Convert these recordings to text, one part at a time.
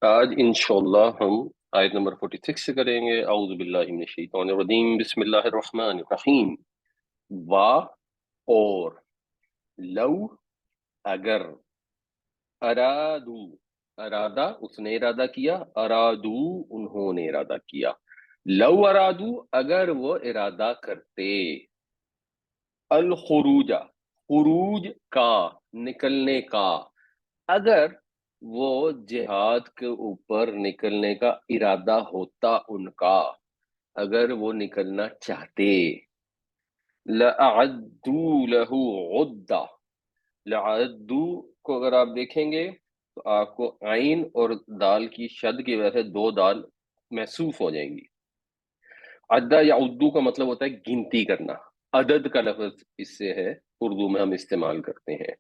آج انشاءاللہ ہم آیت نمبر 46 سے کریں گے۔ اعوذ باللہ من الشیطان الرجیم، بسم اللہ الرحمن الرحیم۔ وا اور، لو اگر، ارادو ارادہ اس نے ارادہ کیا، ارادو انہوں نے ارادہ کیا، لو ارادو اگر وہ ارادہ کرتے، الخروج خروج کا، نکلنے کا، اگر وہ جہاد کے اوپر نکلنے کا ارادہ ہوتا ان کا، اگر وہ نکلنا چاہتے، لَأَعَدُّوا لَهُ عُدَّةً، لَعَدُّوا کو اگر آپ دیکھیں گے تو آپ کو عین اور دال کی شد کی وجہ سے دو دال محسوس ہو جائیں گی۔ عدہ یا عدو کا مطلب ہوتا ہے گنتی کرنا، عدد کا لفظ اس سے ہے، اردو میں ہم استعمال کرتے ہیں۔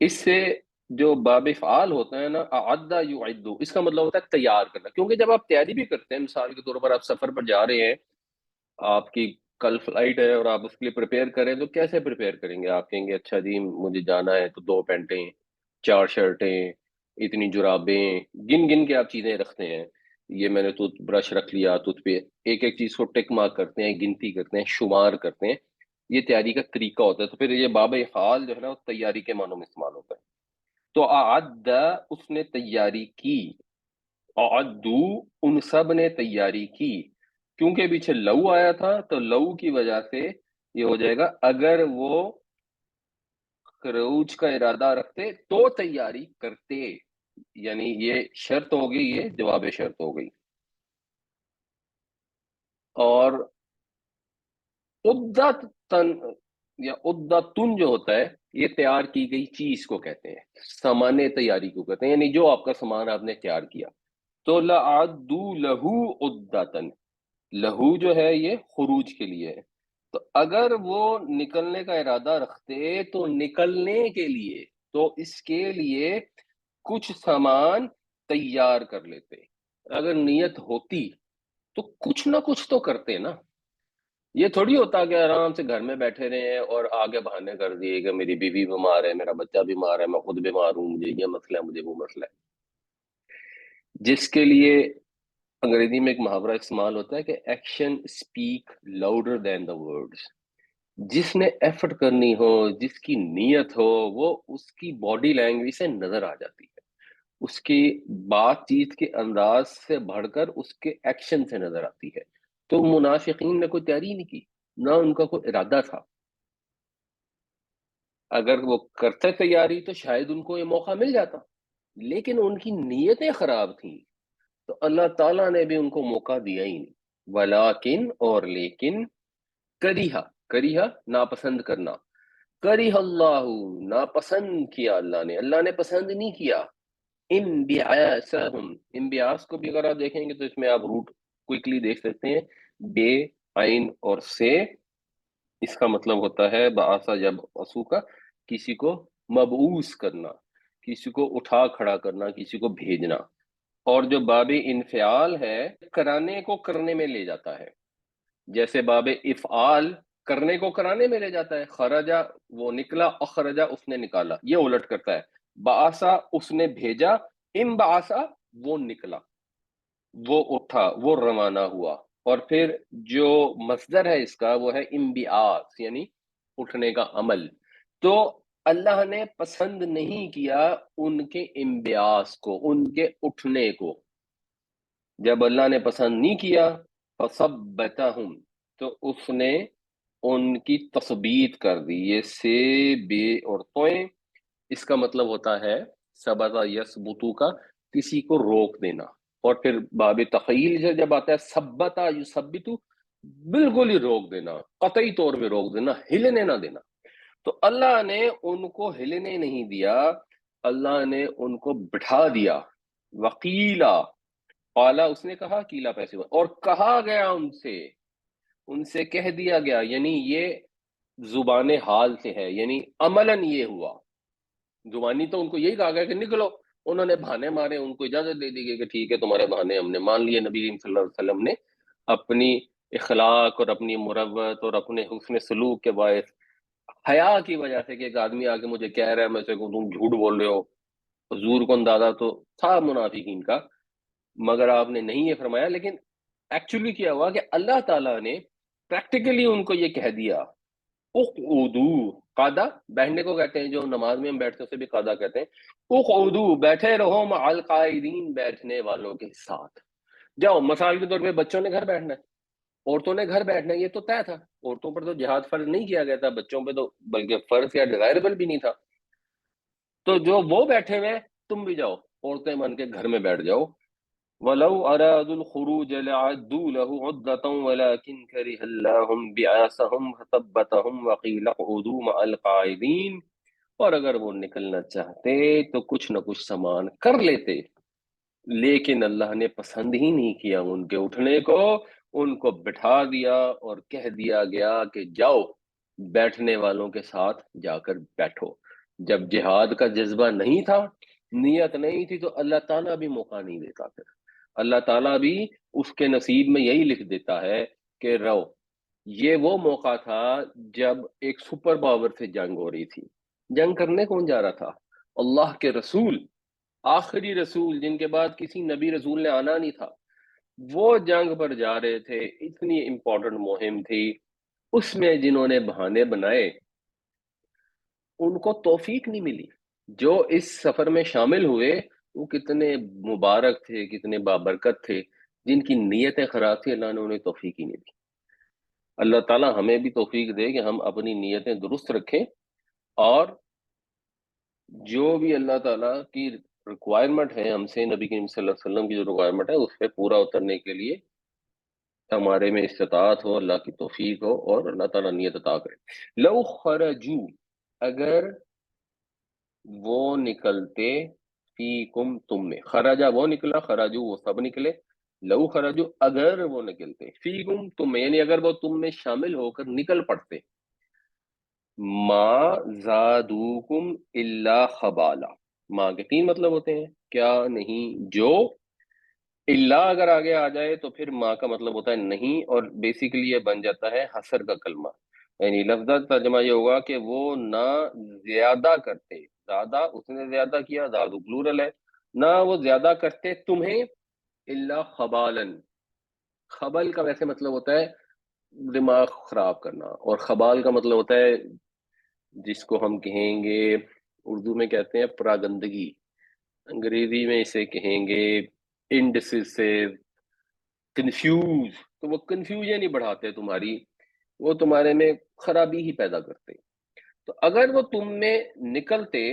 اس سے جو باب فعال ہوتا ہے نا، اعدہ یعدو، اس کا مطلب ہوتا ہے تیار کرنا، کیونکہ جب آپ تیاری بھی کرتے ہیں، مثال کے طور پر آپ سفر پر جا رہے ہیں، آپ کی کل فلائٹ ہے اور آپ اس کے لیے پریپیئر کریں، تو کیسے پریپیئر کریں گے؟ آپ کہیں گے اچھا جی مجھے جانا ہے تو 2 پینٹیں، 4 شرٹیں، اتنی جرابیں، گن گن کے آپ چیزیں رکھتے ہیں۔ یہ میں نے ٹوتھ برش رکھ لیا، ٹوتھ پہ ایک ایک چیز کو ٹک مارک کرتے ہیں، گنتی کرتے ہیں، شمار کرتے ہیں، یہ تیاری کا طریقہ ہوتا ہے۔ تو پھر یہ باب افعال جو ہے نا وہ تیاری کے معنوں میں استعمال ہوتا ہے۔ تو اعد اس نے تیاری کی، اعدو ان سب نے تیاری کی، کیونکہ پیچھے لو آیا تھا تو لو کی وجہ سے یہ ہو جائے گا اگر وہ خروج کا ارادہ رکھتے تو تیاری کرتے، یعنی یہ شرط ہو گئی، یہ جواب شرط ہو گئی۔ اور عدت تن یا عدتن جو ہوتا ہے، یہ تیار کی گئی چیز کو کہتے ہیں، سامان تیاری کو کہتے ہیں، یعنی جو آپ کا سامان آپ نے تیار کیا۔ تو لَعَدُّوا لَهُ عُدَّةً، لہو جو ہے یہ خروج کے لیے ہے، تو اگر وہ نکلنے کا ارادہ رکھتے تو نکلنے کے لیے، تو اس کے لیے کچھ سامان تیار کر لیتے۔ اگر نیت ہوتی تو کچھ نہ کچھ تو کرتے نا، یہ تھوڑی ہوتا کہ آرام سے گھر میں بیٹھے رہے ہیں اور آگے بہانے کر دیے کہ میری بیوی بیمار ہے، میرا بچہ بیمار ہے، میں خود بیمار ہوں، مجھے یہ مسئلہ ہے، مجھے وہ مسئلہ ہے، جس کے لیے انگریزی میں ایک محاورہ استعمال ہوتا ہے کہ action speak louder than the words. جس نے ایفرٹ کرنی ہو، جس کی نیت ہو، وہ اس کی باڈی لینگویج سے نظر آ جاتی ہے، اس کی بات چیت کے انداز سے بڑھ کر اس کے ایکشن سے نظر آتی ہے۔ تو منافقین نے کوئی تیاری نہیں کی، نہ ان کا کوئی ارادہ تھا، اگر وہ کرتے تیاری تو شاید ان کو یہ موقع مل جاتا، لیکن ان کی نیتیں خراب تھیں تو اللہ تعالیٰ نے بھی ان کو موقع دیا ہی نہیں۔ ولیکن اور لیکن، کریہا کریہا ناپسند کرنا، کریہ اللہ ناپسند کیا اللہ نے پسند نہیں کیا، انبعاثہم، انبعاث کو بھی اگر آپ دیکھیں گے تو اس میں آپ روٹ کوئکلی دیکھ سکتے ہیں، بے، عین اور سے، اس کا مطلب ہوتا ہے بعثہ جب اسو کا، کسی کو مبعوث کرنا، کسی کو اٹھا کھڑا کرنا، کسی کو بھیجنا۔ اور جو باب انفعال ہے، کرانے کو کرنے میں لے جاتا ہے، جیسے باب افعال کرنے کو کرانے میں لے جاتا ہے، خرجہ وہ نکلا، اخرجہ اس نے نکالا، یہ الٹ کرتا ہے، بعثا اس نے بھیجا، انبعثا وہ نکلا، وہ اٹھا، وہ روانہ ہوا۔ اور پھر جو مصدر ہے اس کا وہ ہے انبعاث، یعنی اٹھنے کا عمل۔ تو اللہ نے پسند نہیں کیا ان کے انبعاث کو، ان کے اٹھنے کو۔ جب اللہ نے پسند نہیں کیا، فثبتہم، تو اس نے ان کی تثبیت کر دی، یہ سے، بے اور توئیں، اس کا مطلب ہوتا ہے ثبت یثبتو کا، کسی کو روک دینا۔ اور پھر باب تخیل سے جب آتا ہے ثبت یثبتو، بالکل ہی روک دینا، قطعی طور پہ روک دینا، ہلنے نہ دینا۔ تو اللہ نے ان کو ہلنے نہیں دیا، اللہ نے ان کو بٹھا دیا۔ وقیلا، قالا اس نے کہا، کیلا پیسے اور کہا گیا ان سے کہہ دیا گیا، یعنی یہ زبان حال سے ہے، یعنی عملاً یہ ہوا۔ زبانی تو ان کو یہی کہا گیا کہ نکلو، انہوں نے بہانے مارے، ان کو اجازت دے دی گئی کہ ٹھیک ہے تمہارے بہانے ہم نے مان لیے۔ نبی کریم صلی اللہ علیہ وسلم نے اپنی اخلاق اور اپنی مروت اور اپنے حسن سلوک کے باعث، حیا کی وجہ سے کہ ایک آدمی آ کے مجھے کہہ رہا ہے، میں سے تم جھوٹ بول رہے ہو، حضور کو اندازہ تو تھا منافقین کا، مگر آپ نے نہیں یہ فرمایا. لیکن ایکچولی کیا ہوا کہ اللہ تعالیٰ نے پریکٹیکلی ان کو یہ کہہ دیا، اقعدو، قادہ بیٹھنے کو کہتے ہیں، جو نماز میں ہم بیٹھتے ہیں اسے بھی قادہ کہتے ہیں. اقعدو، بیٹھے رہو، مع القائدین، بیٹھنے والوں کے ساتھ. جاؤ، مثال کے طور پہ بچوں نے گھر بیٹھنا ہے، عورتوں نے گھر بیٹھنا ہے، یہ تو طے تھا. عورتوں پر تو جہاد فرض نہیں کیا گیا تھا، بچوں پہ تو بلکہ فرض یا ڈیزائربل بھی نہیں تھا. تو جو وہ بیٹھے ہوئے، تم بھی جاؤ، عورتیں بن کے گھر میں بیٹھ جاؤ. وَلَوْ أَرَادُوا الْخُرُوجَ لَعَدُّوا لَهُ عُدَّةً وَلَكِنْ كَرِهَ اللَّهُ بِعَاثَهُمْ فَثَبَّتَهُمْ وَقِيلَ اقْعُدُوا مَعَ الْقَاعِدِينَ. اور اگر وہ نکلنا چاہتے تو کچھ نہ کچھ سامان کر لیتے، لیکن اللہ نے پسند ہی نہیں کیا ان کے اٹھنے کو، ان کو بٹھا دیا اور کہہ دیا گیا کہ جاؤ، بیٹھنے والوں کے ساتھ جا کر بیٹھو. جب جہاد کا جذبہ نہیں تھا، نیت نہیں تھی، تو اللہ تعالیٰ بھی موقع نہیں دیتا. پھر اللہ تعالیٰ بھی اس کے نصیب میں یہی لکھ دیتا ہے کہ رہو. یہ وہ موقع تھا جب ایک سپر پاور سے جنگ ہو رہی تھی. جنگ کرنے کون جا رہا تھا؟ اللہ کے رسول، آخری رسول، جن کے بعد کسی نبی رسول نے آنا نہیں تھا، وہ جنگ پر جا رہے تھے. اتنی امپورٹنٹ مہم تھی، اس میں جنہوں نے بہانے بنائے ان کو توفیق نہیں ملی. جو اس سفر میں شامل ہوئے وہ کتنے مبارک تھے، کتنے بابرکت تھے. جن کی نیتیں خراب تھی، اللہ نے انہیں توفیق ہی نہیں دی. اللہ تعالیٰ ہمیں بھی توفیق دے کہ ہم اپنی نیتیں درست رکھیں، اور جو بھی اللہ تعالیٰ کی ریکوائرمنٹ ہے ہم سے، نبی کریم صلی اللہ علیہ وسلم کی جو ریکوائرمنٹ ہے اس پہ پورا اترنے کے لیے ہمارے میں استطاعت ہو، اللہ کی توفیق ہو، اور اللہ تعالیٰ نیت عطا کرے. لو خرجو، اگر وہ نکلتے، فیکم، تم میں، خرجہ وہ نکلا، خرجو وہ سب نکلے. لو خرجو، اگر وہ نکلتے، فیکم تم میں، یعنی اگر وہ تم میں شامل ہو کر نکل پڑتے، ما زادوکم الا خبالا. ماں کے تین مطلب ہوتے ہیں، کیا، نہیں، جو. اللہ اگر آگے آ جائے تو پھر ماں کا مطلب ہوتا ہے نہیں، اور بیسیکلی یہ بن جاتا ہے حسر کا کلمہ. یعنی لفظ ترجمہ یہ ہوگا کہ وہ نہ زیادہ کرتے، زیادہ اس نے زیادہ کیا، زادو پلورل ہے، نہ وہ زیادہ کرتے تمہیں، الا خبالن. خبل کا ویسے مطلب ہوتا ہے دماغ خراب کرنا، اور خبال کا مطلب ہوتا ہے جس کو ہم کہیں گے، اردو میں کہتے ہیں پراگندگی، انگریزی میں اسے کہیں گے انڈیسیسیو، کنفیوز. تو وہ کنفیوژن ہی بڑھاتے تمہاری، وہ تمہارے میں خرابی ہی پیدا کرتے. تو اگر وہ تم میں نکلتے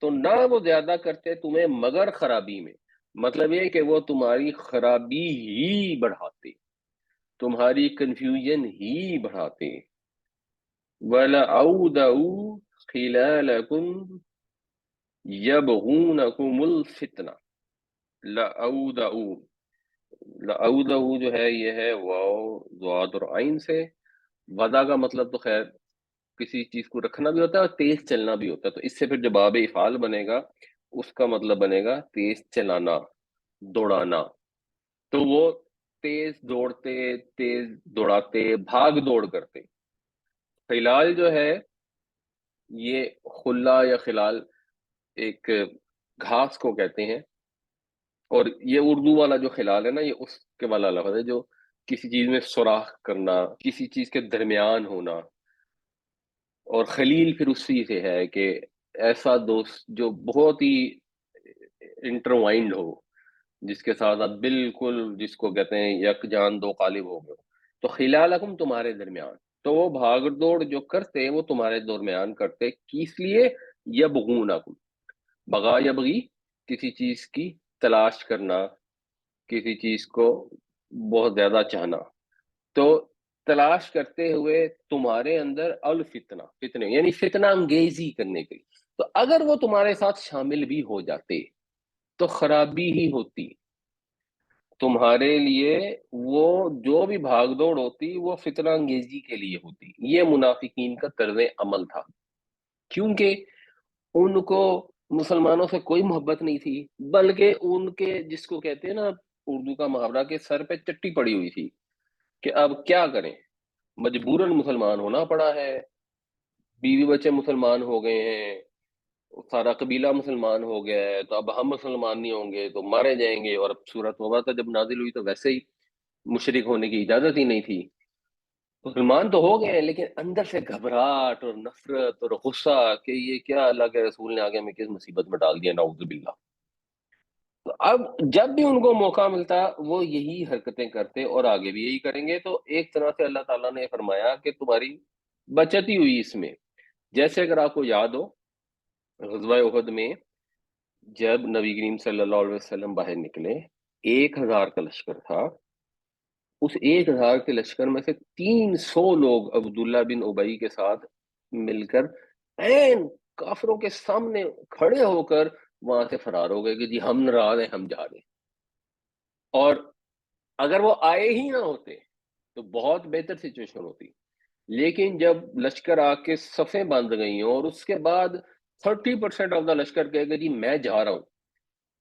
تو نہ وہ زیادہ کرتے تمہیں مگر خرابی میں. مطلب یہ کہ وہ تمہاری خرابی ہی بڑھاتے، تمہاری کنفیوژن ہی بڑھاتے. وَلَأَوْدَعُوا خِلَالَكُمْ يَبْغُونَكُمُ الْفِتْنَةَ. لَأَوْدَعُوا، لَأَوْدَعُوا جو ہے یہ ہے واو ضاد اور عین سے. وضع کا مطلب تو خیر کسی چیز کو رکھنا بھی ہوتا ہے اور تیز چلنا بھی ہوتا ہے، تو اس سے پھر جب باب افعال بنے گا اس کا مطلب بنے گا تیز چلانا، دوڑانا. تو وہ تیز دوڑتے، تیز دوڑاتے، بھاگ دوڑ کرتے. خلال جو ہے یہ خلا یا خلال ایک گھاس کو کہتے ہیں، اور یہ اردو والا جو خلال ہے نا، یہ اس کے والا لفظ ہے جو کسی چیز میں سوراخ کرنا، کسی چیز کے درمیان ہونا. اور خلیل پھر اسی سے ہے کہ ایسا دوست جو بہت ہی انٹروائنڈ ہو، جس کے ساتھ آپ بالکل، جس کو کہتے ہیں یک جان دو قالب ہو گئے. تو خلالکم، تمہارے درمیان. تو وہ بھاگ دوڑ جو کرتے وہ تمہارے درمیان کرتے، کس لیے؟ یبغونکم، بغا یبغی، کسی چیز کی تلاش کرنا، کسی چیز کو بہت زیادہ چاہنا. تو تلاش کرتے ہوئے تمہارے اندر الفتنہ، فتنے یعنی فتنہ انگیزی کرنے کے لیے. تو اگر وہ تمہارے ساتھ شامل بھی ہو جاتے تو خرابی ہی ہوتی تمہارے لیے. وہ جو بھی بھاگ دوڑ ہوتی وہ فتنہ انگیزی کے لیے ہوتی. یہ منافقین کا طرز عمل تھا، کیونکہ ان کو مسلمانوں سے کوئی محبت نہیں تھی، بلکہ ان کے، جس کو کہتے ہیں نا اردو کا محاورہ، کے سر پہ چٹی پڑی ہوئی تھی کہ اب کیا کریں، مجبوراً مسلمان ہونا پڑا ہے، بیوی بچے مسلمان ہو گئے ہیں، سارا قبیلہ مسلمان ہو گیا ہے تو اب ہم مسلمان نہیں ہوں گے تو مارے جائیں گے، اور اب سورۃ توبہ تو جب نازل ہوئی تو ویسے ہی مشرک ہونے کی اجازت ہی نہیں تھی. مسلمان تو ہو گئے ہیں لیکن اندر سے گھبراہٹ اور نفرت اور غصہ کہ یہ کیا اللہ کے رسول نے آگے ہمیں کس مصیبت میں ڈال دیا، نعوذ باللہ. تو اب جب بھی ان کو موقع ملتا وہ یہی حرکتیں کرتے اور آگے بھی یہی کریں گے. تو ایک طرح سے اللہ تعالیٰ نے فرمایا کہ تمہاری بچت ہی ہوئی اس میں. جیسے اگر آپ کو یاد ہو غزوہ احد میں جب نبی کریم صلی اللہ علیہ وسلم باہر نکلے، 1,000 کا لشکر تھا. اس 1,000 کے لشکر میں سے 300 لوگ عبداللہ بن ابئی کے ساتھ مل کر این کافروں کے سامنے کھڑے ہو کر وہاں سے فرار ہو گئے کہ جی ہم ناراض ہیں، ہم جا رہے ہیں. اور اگر وہ آئے ہی نہ ہوتے تو بہت بہتر سچویشن ہوتی. لیکن جب لشکر آ کے صفیں باندھ گئی ہوں اور اس کے بعد 30% آف دا لشکر کہے گا جی میں جا رہا ہوں،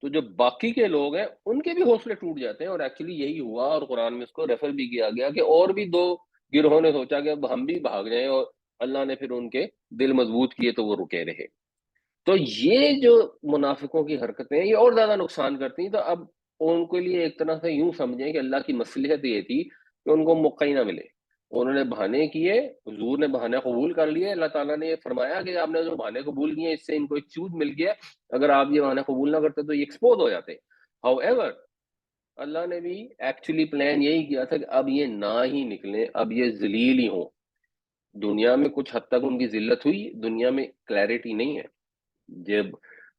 تو جو باقی کے لوگ ہیں ان کے بھی حوصلے ٹوٹ جاتے ہیں. اور ایکچولی یہی ہوا، اور قرآن میں اس کو ریفر بھی کیا گیا کہ اور بھی 2 گروہوں نے سوچا کہ اب ہم بھی بھاگ جائیں، اور اللہ نے پھر ان کے دل مضبوط کیے تو وہ رکے رہے. تو یہ جو منافقوں کی حرکتیں ہیں یہ اور زیادہ نقصان کرتی ہیں. تو اب ان کے لیے ایک طرح سے یوں سمجھیں کہ اللہ کی مصلحت یہ تھی کہ ان کو موقع ہی نہ ملے. انہوں نے بہانے کیے، حضور نے بہانے قبول کر لیے. اللہ تعالیٰ نے یہ فرمایا کہ آپ نے جو بہانے قبول کیے اس سے ان کو ایک چیز مل گیا، اگر آپ یہ بہانے قبول نہ کرتے تو یہ ایکسپوز ہو جاتے. ہاؤ ایور اللہ نے بھی ایکچولی پلان یہی کیا تھا کہ اب یہ نہ ہی نکلیں، اب یہ ذلیل ہی ہوں. دنیا میں کچھ حد تک ان کی ذلت ہوئی، دنیا میں کلیئرٹی نہیں ہے. جب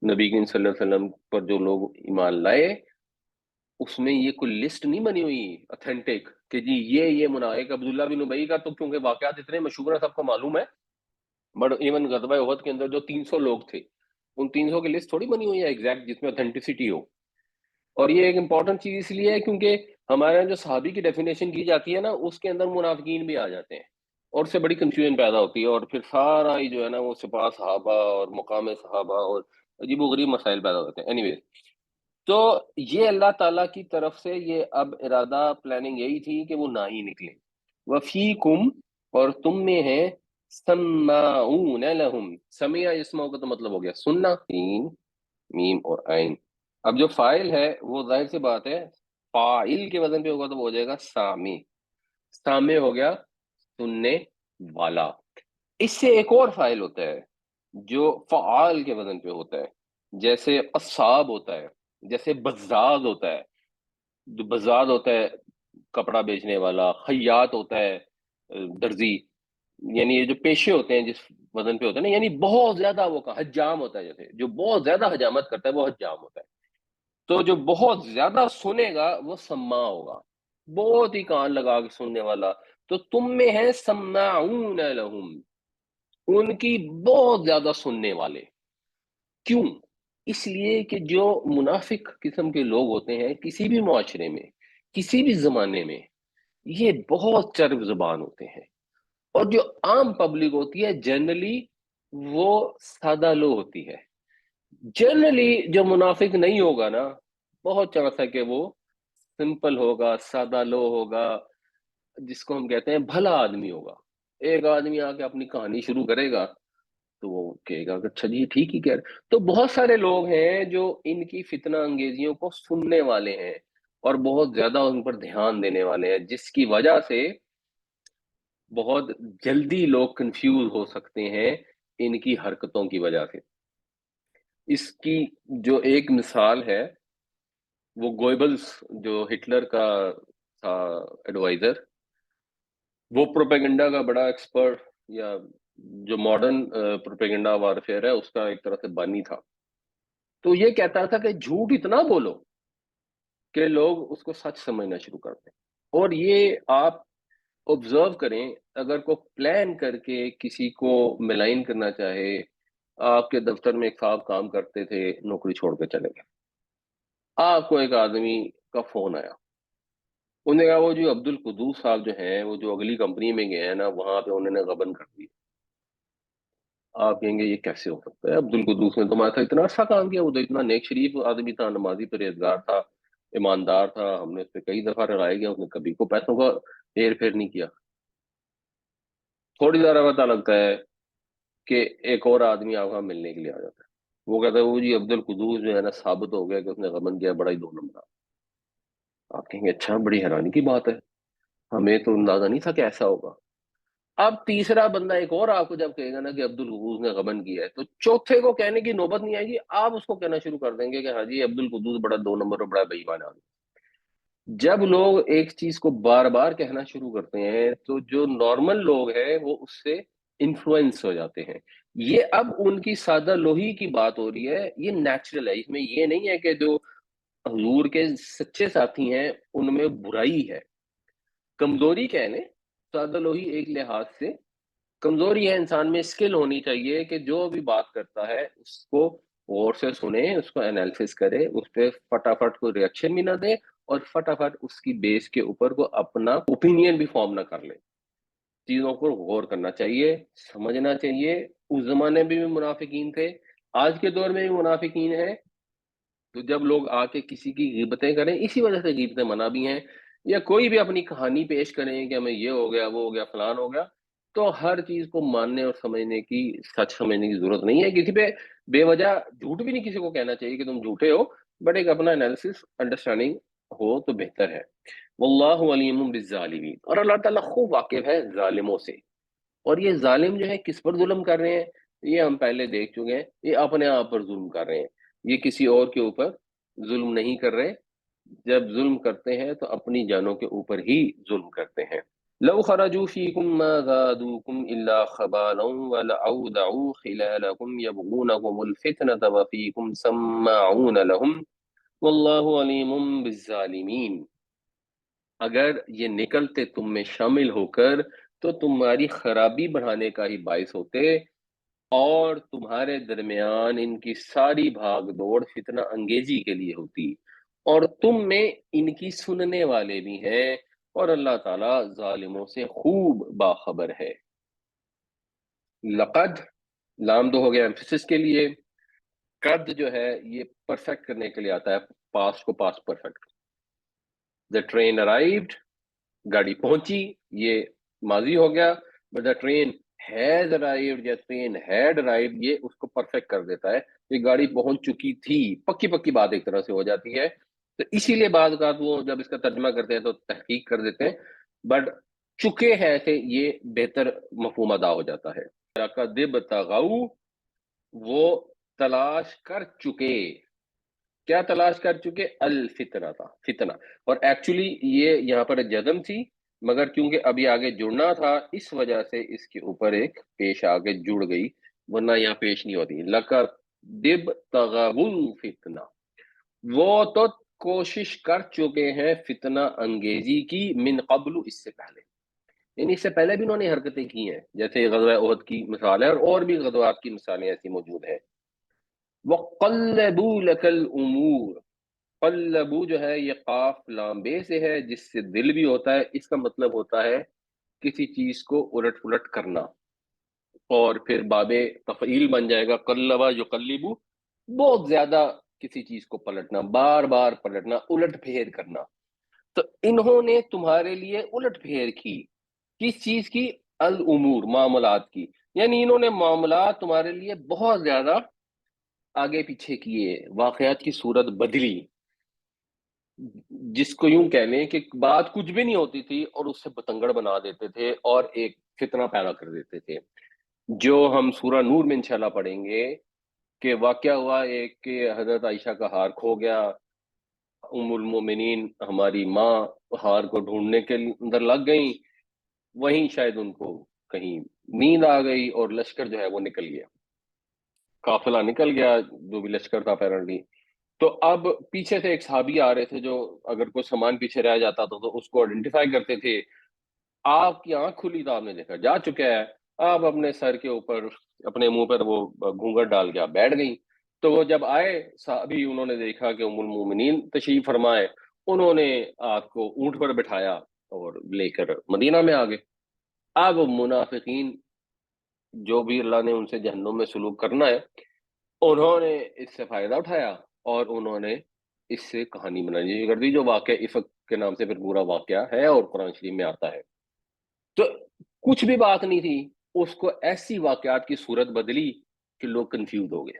نبی کریم صلی اللہ علیہ وسلم پر جو لوگ ایمان لائے اس میں یہ کوئی لسٹ نہیں بنی ہوئی اتھینٹک کہ جی یہ منافق عبداللہ بن ابئی کا، تو کیونکہ واقعات اتنے مشہور ہیں سب کو معلوم ہے. بٹ ایون غزوہ احد کے اندر جو 300 لوگ تھے ان 300 کی لسٹ تھوڑی بنی ہوئی ہے ایگزیکٹ جس میں اتھینٹسٹی ہو. اور یہ ایک امپورٹنٹ چیز اس لیے ہے کیونکہ ہمارے یہاں جو صحابی کی ڈیفینیشن کی جاتی ہے نا اس کے اندر منافقین بھی آ جاتے ہیں اور اس سے بڑی کنفیوژن پیدا ہوتی ہے، اور پھر سارا ہی جو ہے نا وہ سپاہ صحابہ اور مقام صحابہ اور عجیب و غریب مسائل پیدا ہوتے ہیں. اینی ویز تو یہ اللہ تعالیٰ کی طرف سے یہ اب ارادہ پلاننگ یہی تھی کہ وہ نہ ہی نکلیں. وفیکم اور تم میں ہے سماعون لہم. سمیع اسماء کا تو مطلب ہو گیا سننا، سین میم اور عین. اب جو فائل ہے وہ ظاہر سی بات ہے فاعل کے وزن پہ ہوگا تو وہ ہو جائے گا سامع. سامع ہو گیا سننے والا. اس سے ایک اور فائل ہوتا ہے جو فعال کے وزن پہ ہوتا ہے، جیسے قصاب ہوتا ہے، جیسے بزاز ہوتا ہے. جو بزاز ہوتا ہے کپڑا بیچنے والا، خیاط ہوتا ہے درزی. یعنی یہ جو پیشے ہوتے ہیں جس وزن پہ ہوتے ہیں نا، یعنی بہت زیادہ وہ کا حجام ہوتا ہے، جیسے جو بہت زیادہ حجامت کرتا ہے وہ حجام ہوتا ہے. تو جو بہت زیادہ سنے گا وہ سماع ہوگا، بہت ہی کان لگا کے سننے والا. تو تم میں ہے سماعون لہم، ان کی بہت زیادہ سننے والے. کیوں؟ اس لیے کہ جو منافق قسم کے لوگ ہوتے ہیں کسی بھی معاشرے میں کسی بھی زمانے میں یہ بہت چرب زبان ہوتے ہیں. اور جو عام پبلک ہوتی ہے جنرلی وہ سادہ لو ہوتی ہے. جنرلی جو منافق نہیں ہوگا نا بہت چانس ہے کہ وہ سمپل ہوگا، سادہ لو ہوگا، جس کو ہم کہتے ہیں بھلا آدمی ہوگا. ایک آدمی آ کے اپنی کہانی شروع کرے گا تو وہ کہے گا کہ اچھا جی ٹھیک ہی کہہ رہے. تو بہت سارے لوگ ہیں جو ان کی فتنہ انگیزیوں کو سننے والے ہیں اور بہت زیادہ ان پر دھیان دینے والے ہیں، جس کی وجہ سے بہت جلدی لوگ کنفیوز ہو سکتے ہیں ان کی حرکتوں کی وجہ سے. اس کی جو ایک مثال ہے وہ گوئبلز جو ہٹلر کا تھا ایڈوائزر، وہ پروپیگنڈا کا بڑا ایکسپرٹ، یا جو ماڈرن پروپیگنڈا وارفیئر ہے اس کا ایک طرح سے بانی تھا. تو یہ کہتا تھا کہ جھوٹ اتنا بولو کہ لوگ اس کو سچ سمجھنا شروع کر دیں. اور یہ آپ آبزرو کریں، اگر کو پلان کر کے کسی کو ملائن کرنا چاہے. آپ کے دفتر میں ایک صاحب کام کرتے تھے، نوکری چھوڑ کے چلے گئے. آپ کو ایک آدمی کا فون آیا، انہوں نے کہا وہ جو عبد القدوس صاحب جو ہیں وہ جو اگلی کمپنی میں گئے ہیں نا وہاں پہ انہوں نے غبن کر دی. آپ کہیں گے یہ کیسے ہو سکتا ہے، عبد القدوس نے تمہارا تھا اتنا اچھا کام کیا، وہ تو اتنا نیک شریف آدمی تھا، نمازی پرہیزگار تھا، ایماندار تھا، ہم نے اس پہ کئی دفعہ رائے گیا، اس نے کبھی کو پیسوں کا ہیر پھیر نہیں کیا. تھوڑی دیر پتہ لگتا ہے کہ ایک اور آدمی آپ کا ملنے کے لیے آ جاتا ہے. وہ کہتا ہے وہ جی عبد القدوس جو ہے نا ثابت ہو گیا کہ اس نے غبن کیا، بڑا ہی 2 نمبر۔ آپ کہیں گے اچھا، بڑی حیرانی کی بات ہے، ہمیں تو اندازہ نہیں تھا کہ ایسا ہوگا۔ اب تیسرا بندہ ایک اور آپ کو جب کہے گا نا کہ عبد القدوس نے غبن کیا ہے، تو چوتھے کو کہنے کی نوبت نہیں آئے گی، آپ اس کو کہنا شروع کر دیں گے کہ ہاں جی عبد القدوس بڑا 2 نمبر اور بڑا بے ایمان آدمی۔ جب لوگ ایک چیز کو بار بار کہنا شروع کرتے ہیں تو جو نارمل لوگ ہیں وہ اس سے انفلوئنس ہو جاتے ہیں۔ یہ اب ان کی سادہ لوہی کی بات ہو رہی ہے، یہ نیچرل ہے، اس میں یہ نہیں ہے کہ جو حضور کے سچے ساتھی ہیں ان میں برائی ہے، کمزوری کہہ لیں، سادہ لوہی ایک لحاظ سے کمزوری ہے، انسان میں اسکل ہونی چاہیے کہ جو بھی بات کرتا ہے اس کو غور سے سنیں، اس کو انالیسس کرے، اس پہ فٹافٹ کوئی ریئیکشن بھی نہ دے، اور فٹافٹ اس کی بیس کے اوپر کو اپنا اوپینین بھی فارم نہ کر لے۔ چیزوں کو غور کرنا چاہیے، سمجھنا چاہیے۔ اس زمانے میں بھی منافقین تھے، آج کے دور میں بھی منافقین ہیں، تو جب لوگ آ کے کسی کی غیبتیں کریں، اسی وجہ سے غیبتیں منع بھی ہیں، یا کوئی بھی اپنی کہانی پیش کریں کہ ہمیں یہ ہو گیا، وہ ہو گیا، فلان ہو گیا، تو ہر چیز کو ماننے اور سمجھنے کی، سچ سمجھنے کی ضرورت نہیں ہے۔ کسی پہ بے وجہ جھوٹ بھی نہیں کسی کو کہنا چاہیے کہ تم جھوٹے ہو، بٹ ایک اپنا انالیسس انڈرسٹینڈنگ ہو تو بہتر ہے۔ واللہ علیم بالظالمین، اور اللہ تعالیٰ خوب واقف ہے ظالموں سے۔ اور یہ ظالم جو ہے کس پر ظلم کر رہے ہیں، یہ ہم پہلے دیکھ چکے ہیں، یہ اپنے آپ پر ظلم کر رہے ہیں، یہ کسی اور کے اوپر ظلم نہیں کر رہے۔ جب ظلم کرتے ہیں تو اپنی جانوں کے اوپر ہی ظلم کرتے ہیں۔ لو خرجوا فيكم ما زادوكم الا خبالا ولأودعوا خلالكم يبغونكم الفتنة وفيكم سماعون لهم والله عليم بالظالمین۔ اگر یہ نکلتے تم میں شامل ہو کر تو تمہاری خرابی بڑھانے کا ہی باعث ہوتے، اور تمہارے درمیان ان کی ساری بھاگ دوڑ فتنہ انگیزی کے لیے ہوتی، اور تم میں ان کی سننے والے بھی ہیں، اور اللہ تعالیٰ ظالموں سے خوب باخبر ہے۔ لقد، لام دو ہو گیا ایمفسس کے لیے، قد جو ہے یہ پرفیکٹ کرنے کے لیے آتا ہے، پاسٹ کو past perfect. the train arrived، گاڑی پہنچی، یہ ماضی ہو گیا، but the train has arrived یا train had arrived یہ اس کو پرفیکٹ کر دیتا ہے، یہ گاڑی پہنچ چکی تھی، پکی پکی بات ایک طرح سے ہو جاتی ہے۔ تو اسی لیے بعض اوقات وہ جب اس کا ترجمہ کرتے ہیں تو تحقیق کر دیتے ہیں، بٹ چکے ہیں سے یہ بہتر مفہوم ادا ہو جاتا ہے۔ دب تغو، وہ تلاش کر چکے، کیا تلاش کر چکے؟ الفتنہ تھا، فتنہ، اور ایکچولی یہ یہاں پر جزم تھی، مگر کیونکہ ابھی آگے جڑنا تھا اس وجہ سے اس کے اوپر ایک پیش آگے جڑ گئی، ورنہ یہاں پیش نہیں ہوتی۔ لَقَدْ دِبْ تَغَوُ الْفِتْنَةَ، وہ تو کوشش کر چکے ہیں فتنہ انگیزی کی، من قبل، اس سے پہلے، یعنی اس سے پہلے بھی انہوں نے حرکتیں کی ہیں، جیسے غزوہ احد کی مثال ہے، اور بھی غزوات کی مثالیں ایسی موجود ہیں۔ وَقَلَّبُوا لَكَ الْأُمُورَ، قلبو جو ہے یہ قاف لام بے سے ہے، جس سے دل بھی ہوتا ہے، اس کا مطلب ہوتا ہے کسی چیز کو الٹ پلٹ کرنا، اور پھر باب تفعیل بن جائے گا، قلبا یقلبو، بہت زیادہ کسی چیز کو پلٹنا، بار بار پلٹنا، الٹ پھیر کرنا۔ تو انہوں نے تمہارے لیے الٹ پھیر کی، کس چیز کی؟ الامور، معاملات کی، یعنی انہوں نے معاملات تمہارے لیے بہت زیادہ آگے پیچھے کیے، واقعات کی صورت بدلی، جس کو یوں کہہ لیں کہ بات کچھ بھی نہیں ہوتی تھی اور اس سے بتنگڑ بنا دیتے تھے اور ایک فتنہ پیدا کر دیتے تھے، جو ہم سورہ نور میں انشاءاللہ پڑھیں گے کہ واقعہ ہوا ایک کہ حضرت عائشہ کا ہار کھو گیا، ام المومنین ہماری ماں ہار کو ڈھونڈنے کے اندر لگ گئیں، وہیں شاید ان کو کہیں نیند آ گئی اور لشکر جو ہے وہ نکل گیا، قافلہ نکل گیا، جو بھی لشکر تھا اپیرنٹلی۔ تو اب پیچھے سے ایک صحابی آ رہے تھے جو اگر کوئی سامان پیچھے رہ جاتا تھا تو اس کو آئیڈینٹیفائی کرتے تھے۔ آپ کی آنکھ کھلی تو آپ نے دیکھا جا چکا ہے، آپ اپنے سر کے اوپر، اپنے منہ پر وہ گھونگھٹ ڈال کے آپ بیٹھ گئی۔ تو وہ جب آئے صحابی، انہوں نے دیکھا کہ ام المومنین تشریف فرمائے، انہوں نے آپ کو اونٹ پر بٹھایا اور لے کر مدینہ میں آ گئے۔ اب منافقین جو بھی اللہ نے ان سے جہنم میں سلوک کرنا ہے، انہوں نے اس سے فائدہ اٹھایا اور انہوں نے اس سے کہانی بنانی کر دی، جو واقعہ افق کے نام سے پھر پورا واقعہ ہے اور قرآن شریف میں آتا ہے۔ تو کچھ بھی بات نہیں تھی، اس کو ایسی واقعات کی صورت بدلی کہ لوگ کنفیوز ہو گئے۔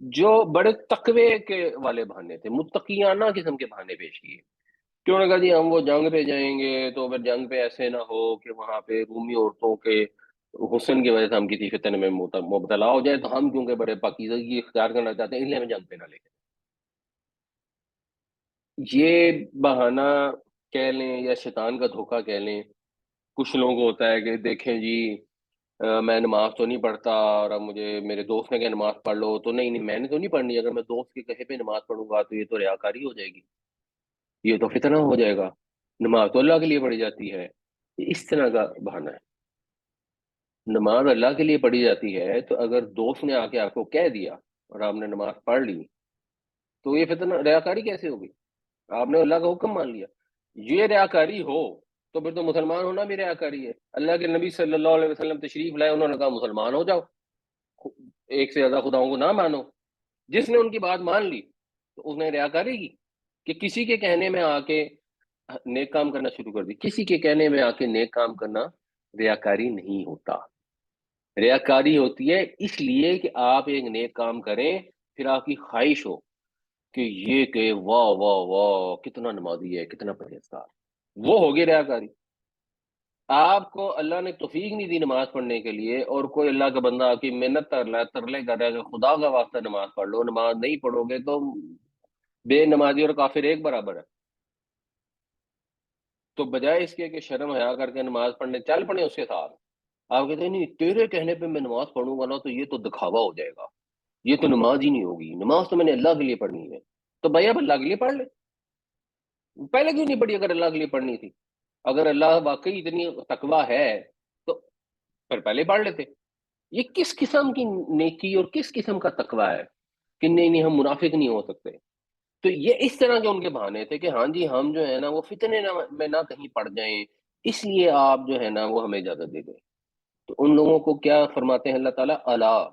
جو بڑے تقوی کے والے بہانے تھے، متقیانہ قسم کے بہانے پیش کیے. کیوں نے کہا جی ہم وہ جنگ پہ جائیں گے تو پھر جنگ پہ ایسے نہ ہو کہ وہاں پہ رومی عورتوں کے حسن کی وجہ سے ہم کسی فتنے میں مبتلا ہو جائے، تو ہم کیونکہ بڑے پاکیزگی اختیار کرنا چاہتے ہیں اس لیے ہمیں جنگ پہ نہ لے کے. یہ بہانہ کہہ لیں یا شیطان کا دھوکہ کہہ لیں. کچھ لوگوں کو ہوتا ہے کہ دیکھیں جی میں نماز تو نہیں پڑھتا، اور اب مجھے میرے دوست نے کہا نماز پڑھ لو، تو نہیں نہیں میں نے تو نہیں پڑھنی، اگر میں دوست کے کہے پہ نماز پڑھوں گا تو یہ تو ریاکاری ہو جائے گی، یہ تو فتنہ ہو جائے گا، نماز تو اللہ کے لیے پڑھی جاتی ہے. یہ اس طرح کا بہانہ ہے. نماز اللہ کے لیے پڑھی جاتی ہے تو اگر دوست نے آ کے آپ کو کہہ دیا اور آپ نے نماز پڑھ لی تو یہ فتنہ ریاکاری کیسے ہوگی؟ آپ نے اللہ کا حکم مان لیا. یہ ریاکاری ہو تو پھر تو مسلمان ہونا بھی ریاکاری ہے. اللہ کے نبی صلی اللہ علیہ وسلم تشریف لائے، انہوں نے کہا مسلمان ہو جاؤ، ایک سے زیادہ خداؤں کو نہ مانو. جس نے ان کی بات مان لی تو اس نے ریاکاری کی کہ کسی کے کہنے میں آ کے نیک کام کرنا شروع کر دی. کسی کے کہنے میں آ کے نیک کام کرنا ریاکاری نہیں ہوتا. ریاکاری ہوتی ہے اس لیے کہ آپ ایک نیک کام کریں، پھر آپ کی خواہش ہو کہ یہ کہ واہ واہ واہ کتنا نمازی ہے، کتنا پرہیزگار، وہ ہوگی ریاکاری. آپ کو اللہ نے توفیق نہیں دی نماز پڑھنے کے لیے، اور کوئی اللہ کا بندہ آپ کی محنت کر رہا ہے، ترلے کر رہا ہے کہ خدا کا واسطہ نماز پڑھ لو، نماز نہیں پڑھو گے تو بے نمازی اور کافر ایک برابر ہے. تو بجائے اس کے کہ شرم حیا کر کے نماز پڑھنے چل پڑے اس کے ساتھ، آپ کہتے ہیں نہیں تیرے کہنے پہ میں نماز پڑھوں گا نا تو یہ تو دکھاوا ہو جائے گا، یہ تو نماز ہی نہیں ہوگی، نماز تو میں نے اللہ کے لیے پڑھنی ہے. تو بھائی اب اللہ کے لیے پڑھ لے. پہلے کیوں نہیں پڑھی اگر اللہ کے لیے پڑھنی تھی؟ اگر اللہ واقعی اتنی تقویٰ ہے تو پھر پہلے پڑھ لیتے. یہ کس قسم کی نیکی اور کس قسم کا تقویٰ ہے کہ نہیں نہیں ہم منافق نہیں ہو سکتے. تو یہ اس طرح کے ان کے بہانے تھے کہ ہاں جی ہم جو ہے نا وہ فتنے میں نہ کہیں پڑ جائیں، اس لیے آپ جو ہے نا وہ ہمیں اجازت دے دیں. تو ان لوگوں کو کیا فرماتے ہیں اللہ تعالیٰ؟ الا،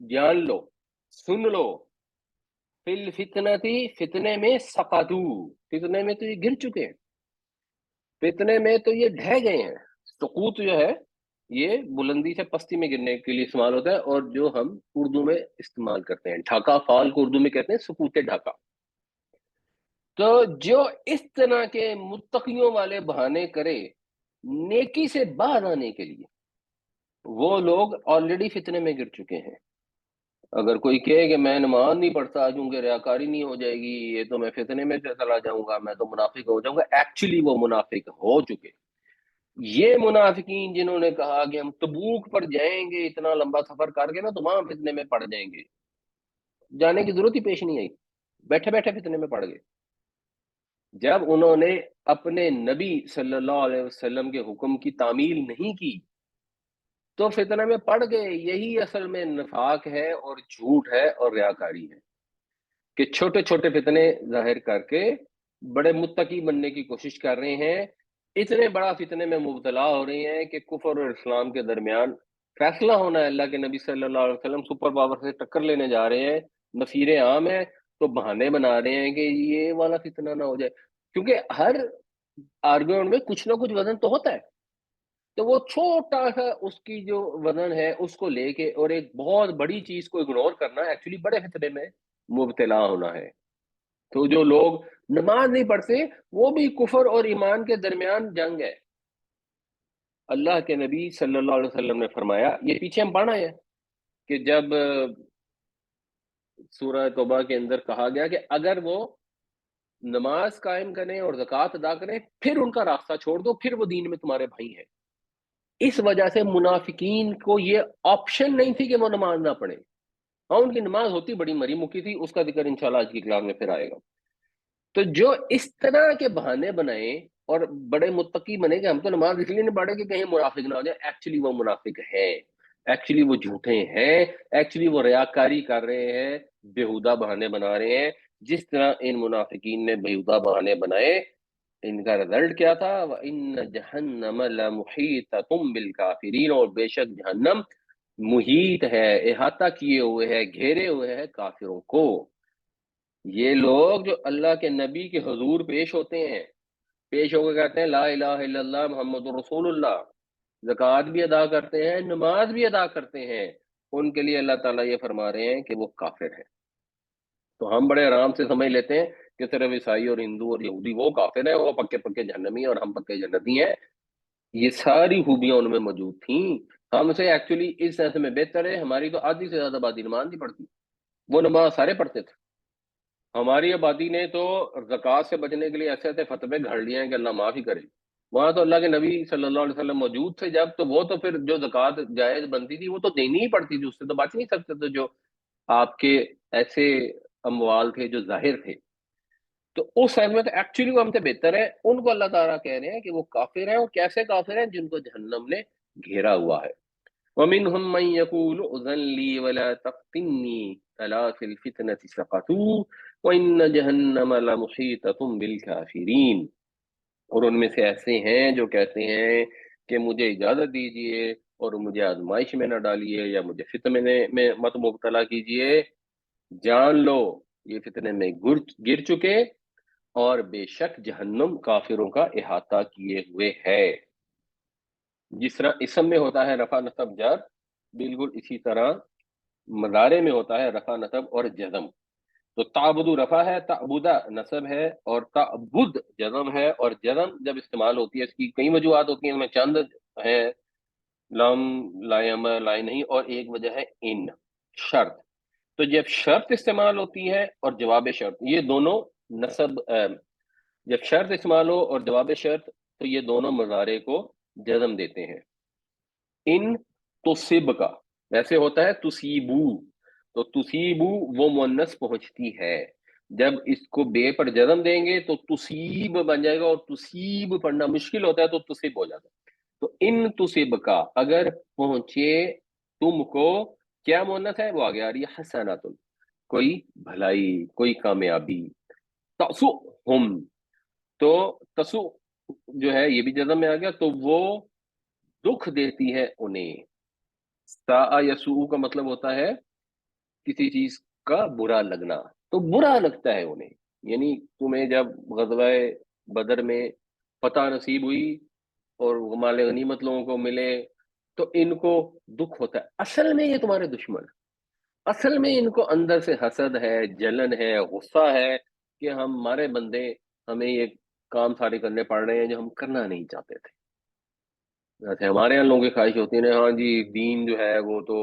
جان لو، سن لو، فی الفتنتی، فتنے میں سقطو، فتنے میں تو یہ گر چکے ہیں، فتنے میں تو یہ ڈھہ گئے ہیں. سقوط جو ہے یہ بلندی سے پستی میں گرنے کے لیے استعمال ہوتا ہے، اور جو ہم اردو میں استعمال کرتے ہیں ڈھاکہ فال کو اردو میں کہتے ہیں سقوط ڈھاکہ. تو جو اس طرح کے متقیوں والے بہانے کرے نیکی سے باہر آنے کے لیے، وہ لوگ آلریڈی فتنے میں گر چکے ہیں. اگر کوئی کہے کہ میں نماز نہیں پڑھتا کیونکہ ریاکاری نہیں ہو جائے گی، یہ تو میں فتنے میں سے چلا جاؤں گا، میں تو منافق ہو جاؤں گا، ایکچولی وہ منافق ہو چکے. یہ منافقین جنہوں نے کہا کہ ہم تبوک پر جائیں گے اتنا لمبا سفر کر کے نا تو وہاں فتنے میں پڑ جائیں گے، جانے کی ضرورت ہی پیش نہیں آئی، بیٹھے بیٹھے فتنے میں پڑ گئے. جب انہوں نے اپنے نبی صلی اللہ علیہ وسلم کے حکم کی تعمیل نہیں کی تو فتنہ میں پڑ گئے. یہی اصل میں نفاق ہے اور جھوٹ ہے اور ریاکاری ہے کہ چھوٹے چھوٹے فتنے ظاہر کر کے بڑے متقی بننے کی کوشش کر رہے ہیں، اتنے بڑا فتنے میں مبتلا ہو رہے ہیں کہ کفر اور اسلام کے درمیان فیصلہ ہونا ہے. اللہ کے نبی صلی اللہ علیہ وسلم سپر پاور سے ٹکر لینے جا رہے ہیں، نفیر عام ہے، تو بہانے بنا رہے ہیں کہ یہ والا فتنہ نہ ہو جائے. کیونکہ ہر آرگومنٹ میں کچھ نہ کچھ وزن تو ہوتا ہے، تو وہ چھوٹا سا اس کی جو وزن ہے اس کو لے کے اور ایک بہت بڑی چیز کو اگنور کرنا ایکچولی بڑے خطرے میں مبتلا ہونا ہے. تو جو لوگ نماز نہیں پڑھتے وہ بھی کفر اور ایمان کے درمیان جنگ ہے. اللہ کے نبی صلی اللہ علیہ وسلم نے فرمایا، یہ پیچھے ہم پڑھا ہے کہ جب سورہ توبہ کے اندر کہا گیا کہ اگر وہ نماز قائم کریں اور زکوٰۃ ادا کریں پھر ان کا راستہ چھوڑ دو پھر وہ دین میں تمہارے بھائی ہیں. اس وجہ سے منافقین کو یہ آپشن نہیں تھی کہ وہ نماز نہ پڑھیں. ہاں ان کی نماز ہوتی بڑی مری مکی تھی، اس کا ذکر انشاءاللہ آج کی کلاس میں پھر آئے گا. تو جو اس طرح کے بہانے بنائیں اور بڑے متقی بنے کہ ہم تو نماز اس لیے نہیں پڑھے کہ کہیں منافق نہ ہو جائے، ایکچولی وہ منافق ہے، ایکچولی وہ جھوٹے ہیں، ایکچولی وہ ریاکاری کر رہے ہیں، بےہودہ بہانے بنا رہے ہیں. جس طرح ان منافقین نے بےہودہ بہانے بنائے، ان کا رزلٹ کیا تھا؟ وَإِنَّ جَهَنَّمَ لَمُحِيطَةٌ بِالْكَافِرِينَ، اور بے شک جہنم محیط ہے، احاطہ کیے ہوئے ہے، گھیرے ہوئے ہے کافروں کو. یہ لوگ جو اللہ کے نبی کے حضور پیش ہوتے ہیں، پیش ہو کے کہتے ہیں لا الہ الا اللہ محمد رسول اللہ، زکوٰۃ بھی ادا کرتے ہیں، نماز بھی ادا کرتے ہیں، ان کے لیے اللہ تعالیٰ یہ فرما رہے ہیں کہ وہ کافر ہیں. تو ہم بڑے آرام سے سمجھ لیتے ہیں کہ صرف عیسائی اور ہندو اور یہودی وہ کافر ہیں، وہ پکے پکے جہنمی ہیں اور ہم پکے جنتی ہیں۔ یہ ساری خوبیاں ان میں موجود تھیں۔ ہم سے ایکچولی اس سینس میں بہتر ہے، ہماری تو آدھی سے زیادہ آبادی نماز نہیں پڑھتی، وہ نماز سارے پڑھتے تھے۔ ہماری آبادی نے تو زکوٰۃ سے بچنے کے لیے ایسے ایسے فتوے گھڑ لیے ہیں کہ اللہ معاف ہی کرے۔ وہاں تو اللہ کے نبی صلی اللہ علیہ وسلم موجود تھے جب، تو وہ تو پھر جو زکوٰۃ جائز بنتی تھی وہ تو دینی ہی پڑتی تھی، اس سے تو بچ نہیں سکتے تھے جو آپ کے ایسے اموال تھے جو ظاہر تھے۔ تو اس ٹائم میں تو ایکچولی وہ ہم سے بہتر ہے، ان کو اللہ تعالیٰ کہہ رہے ہیں کہ وہ کافر ہیں، اور کیسے کافر ہیں؟ جن کو جہنم نے گھیرا ہوا ہے۔ وَمِنْهُمْ مَنْ يَقُولُ اُذَنْ لِي وَلَا تَفْتِنِّي أَلَا فِي الْفِتْنَةِ سَقَطُوا وَإِنَّ جَهَنَّمَ لَمُحِيطَةٌ بِالْكَافِرِينَ۔ اور ان میں سے ایسے ہیں جو کہتے ہیں کہ مجھے اجازت دیجئے اور مجھے آزمائش میں نہ ڈالیے یا مجھے فتنے میں مت مبتلا کیجئے، جان لو یہ فتنے میں گر چکے، اور بے شک جہنم کافروں کا احاطہ کیے ہوئے ہے۔ جس طرح اسم میں ہوتا ہے رفع نصب جر، بالکل اسی طرح مضارع میں ہوتا ہے رفع نصب اور جزم۔ تو تعبد رفع ہے، تعبدہ نصب ہے، اور تعبد جزم ہے۔ اور جزم جب استعمال ہوتی ہے اس کی کئی وجوہات ہوتی ہیں، اس میں چند ہیں، لام، لائم، لائن نہیں، اور ایک وجہ ہے ان، شرط۔ تو جب شرط استعمال ہوتی ہے اور جواب شرط، یہ دونوں نصب جب شرط استعمال ہو اور جواب شرط، تو یہ دونوں مضارع کو جزم دیتے ہیں۔ ان تصب کا ویسے ہوتا ہے تصیبو، تو تصیبو وہ مؤنث پہنچتی ہے، جب اس کو بے پر جزم دیں گے تو تصیب بن جائے گا، اور تصیب پڑھنا مشکل ہوتا ہے تو تصب ہو جاتا ہے۔ تو ان تصب کا اگر پہنچے تم کو، کیا مؤنث ہے؟ وہ آگے آ رہی ہے حسنات، کوئی بھلائی، کوئی کامیابی۔ تسؤہم، تو تسو جو ہے یہ بھی جزم میں آ گیا، تو وہ دکھ دیتی ہے انہیں۔ ساء یسوء کا مطلب ہوتا ہے کسی چیز کا برا لگنا، تو برا لگتا ہے انہیں، یعنی تمہیں جب غزوہ بدر میں فتح نصیب ہوئی اور مال غنیمت لوگوں کو ملے تو ان کو دکھ ہوتا ہے۔ اصل میں یہ تمہارے دشمن، اصل میں ان کو اندر سے حسد ہے، جلن ہے، غصہ ہے کہ ہمارے بندے ہمیں یہ کام سارے کرنے پڑ رہے ہیں جو ہم کرنا نہیں چاہتے تھے۔ جیسے ہمارے یہاں لوگوں کی خواہش ہوتی ہے نا، ہاں جی دین جو ہے وہ تو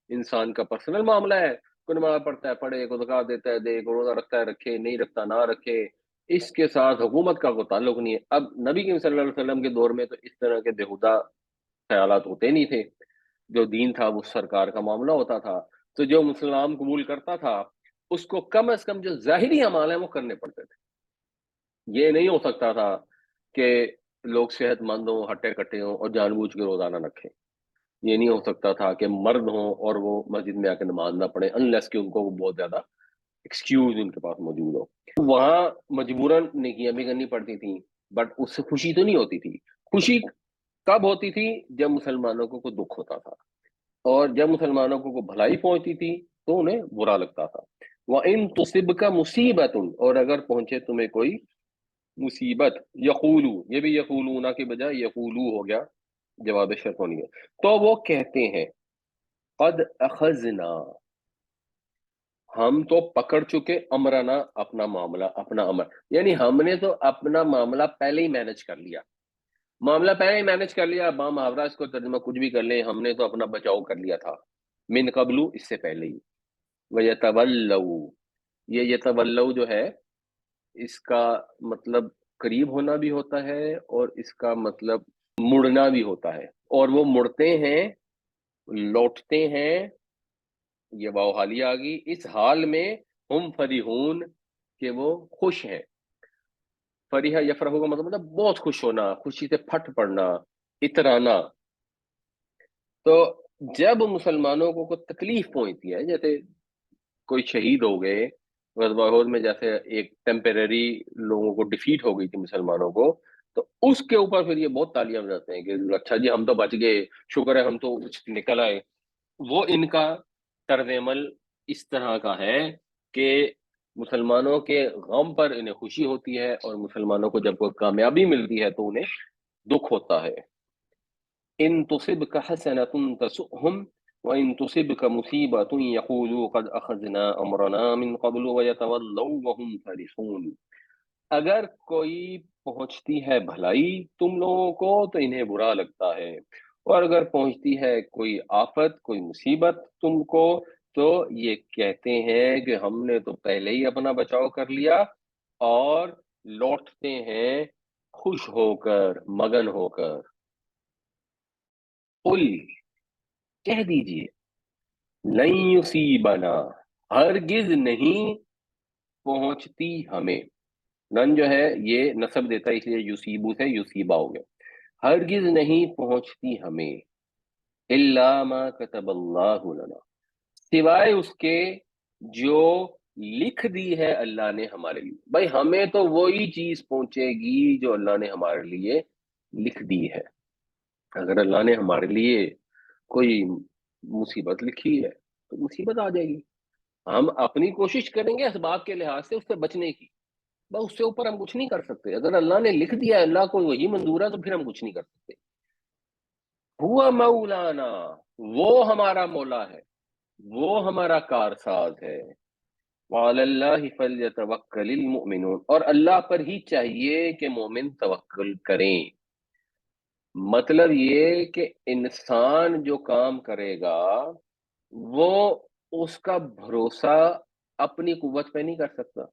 انسان کا پرسنل معاملہ ہے، کوئی نماز پڑھتا ہے پڑھے، کوئی زکوٰۃ دیتا ہے دے، کوئی روزہ رکھتا ہے رکھے، نہیں رکھتا نہ رکھے، اس کے ساتھ حکومت کا کوئی تعلق نہیں ہے۔ اب نبی کریم صلی اللہ علیہ وسلم کے دور میں تو اس طرح کے بےہودہ خیالات ہوتے نہیں تھے، جو دین تھا وہ سرکار کا معاملہ ہوتا تھا، تو جو مسلمان قبول کرتا تھا اس کو کم از کم جو ظاہری اعمال ہیں وہ کرنے پڑتے تھے۔ یہ نہیں ہو سکتا تھا کہ لوگ صحت مند ہوں، ہٹے کٹے ہوں اور جان بوجھ کے روزانہ رکھیں۔ یہ نہیں ہو سکتا تھا کہ مرد ہوں اور وہ مسجد میں آ کے نماز نہ پڑھیں انلیس کہ ان کو بہت زیادہ ایکسکیوز ان کے پاس موجود ہو۔ وہاں مجبوراً نیکیاں بھی کرنی پڑتی تھیں، بٹ اس سے خوشی تو نہیں ہوتی تھی۔ خوشی کب ہوتی تھی؟ جب مسلمانوں کو کوئی دکھ ہوتا تھا، اور جب مسلمانوں کو کوئی بھلائی پہنچتی تھی تو انہیں برا لگتا تھا۔ وَإِن تُصِبْكَ مُصِيبَةٌ، اور اگر پہنچے تمہیں کوئی مصیبت، یقولو، یہ بھی یقولون کی بجائے یقولو ہو گیا، جواب شرط ہونی ہے، تو وہ کہتے ہیں قد اخذنا، ہم تو پکڑ چکے، امرنا، اپنا معاملہ، اپنا امر، یعنی ہم نے تو اپنا معاملہ پہلے ہی مینج کر لیا، معاملہ پہلے ہی مینج کر لیا۔ با محاورہ اس کو ترجمہ کچھ بھی کر لیں، ہم نے تو اپنا بچاؤ کر لیا تھا، من قبلو، اس سے پہلے ہی۔ وَيَتَوَلَّوْا، یہ یتولو جو ہے اس کا مطلب قریب ہونا بھی ہوتا ہے اور اس کا مطلب مڑنا بھی ہوتا ہے، اور وہ مڑتے ہیں، لوٹتے ہیں، یہ واو حالیہ آ گئی، اس حال میں ہم فریحون، کہ وہ خوش ہیں۔ فریحہ یفرحو کا مطلب بہت خوش ہونا، خوشی سے پھٹ پڑنا، اترانا۔ تو جب مسلمانوں کو کوئی تکلیف پہنچتی ہے، جیسے کوئی شہید ہو گئے غزوہ احد میں، جیسے ایک ٹیمپریری لوگوں کو ڈیفیٹ ہو گئی تھی مسلمانوں کو، تو اس کے اوپر پھر یہ بہت تالیاں بجاتے ہیں کہ اچھا جی ہم تو بچ گئے، شکر ہے ہم تو نکل آئے۔ وہ ان کا طرز عمل اس طرح کا ہے کہ مسلمانوں کے غم پر انہیں خوشی ہوتی ہے، اور مسلمانوں کو جب کوئی کامیابی ملتی ہے تو انہیں دکھ ہوتا ہے۔ ان تصبک حسنۃ تسؤہم، وَإِن تُصِبْكَ مُصِيبَةٌ يَقُولُوا قَدْ أَخَذْنَا أَمْرَنَا مِنْ قَبْلُ وَيَتَوَلَّوْا وَهُمْ فَرِحُونَ۔ اگر کوئی پہنچتی ہے بھلائی تم لوگوں کو تو انہیں برا لگتا ہے، اور اگر پہنچتی ہے کوئی آفت، کوئی مصیبت تم کو، تو یہ کہتے ہیں کہ ہم نے تو پہلے ہی اپنا بچاؤ کر لیا، اور لوٹتے ہیں خوش ہو کر، مگن ہو کر۔ قل، کہہ دیجئے، لن یصیبنا، ہرگز نہیں پہنچتی ہمیں۔ لن جو ہے یہ نسب دیتا ہے، اس لیے یصیبو سے یصیبہ ہو گیا۔ ہرگز نہیں پہنچتی ہمیں، الا ما كتب اللہ لنا، سوائے اس کے جو لکھ دی ہے اللہ نے ہمارے لیے۔ بھائی ہمیں تو وہی چیز پہنچے گی جو اللہ نے ہمارے لیے لکھ دی ہے۔ اگر اللہ نے ہمارے لیے کوئی مصیبت لکھی ہے تو مصیبت آ جائے گی، ہم اپنی کوشش کریں گے اسباب کے لحاظ سے اس سے بچنے کی، بس اس سے اوپر ہم کچھ نہیں کر سکتے۔ اگر اللہ نے لکھ دیا ہے، اللہ کو وہی منظور ہے، تو پھر ہم کچھ نہیں کر سکتے۔ ہوا مولانا، وہ ہمارا مولا ہے، وہ ہمارا کارساز ہے۔ وعلی اللہ فلیتوکل المؤمنون، اور اللہ پر ہی چاہیے کہ مومن توکل کریں۔ مطلب یہ کہ انسان جو کام کرے گا وہ اس کا بھروسہ اپنی قوت پہ نہیں کر سکتا،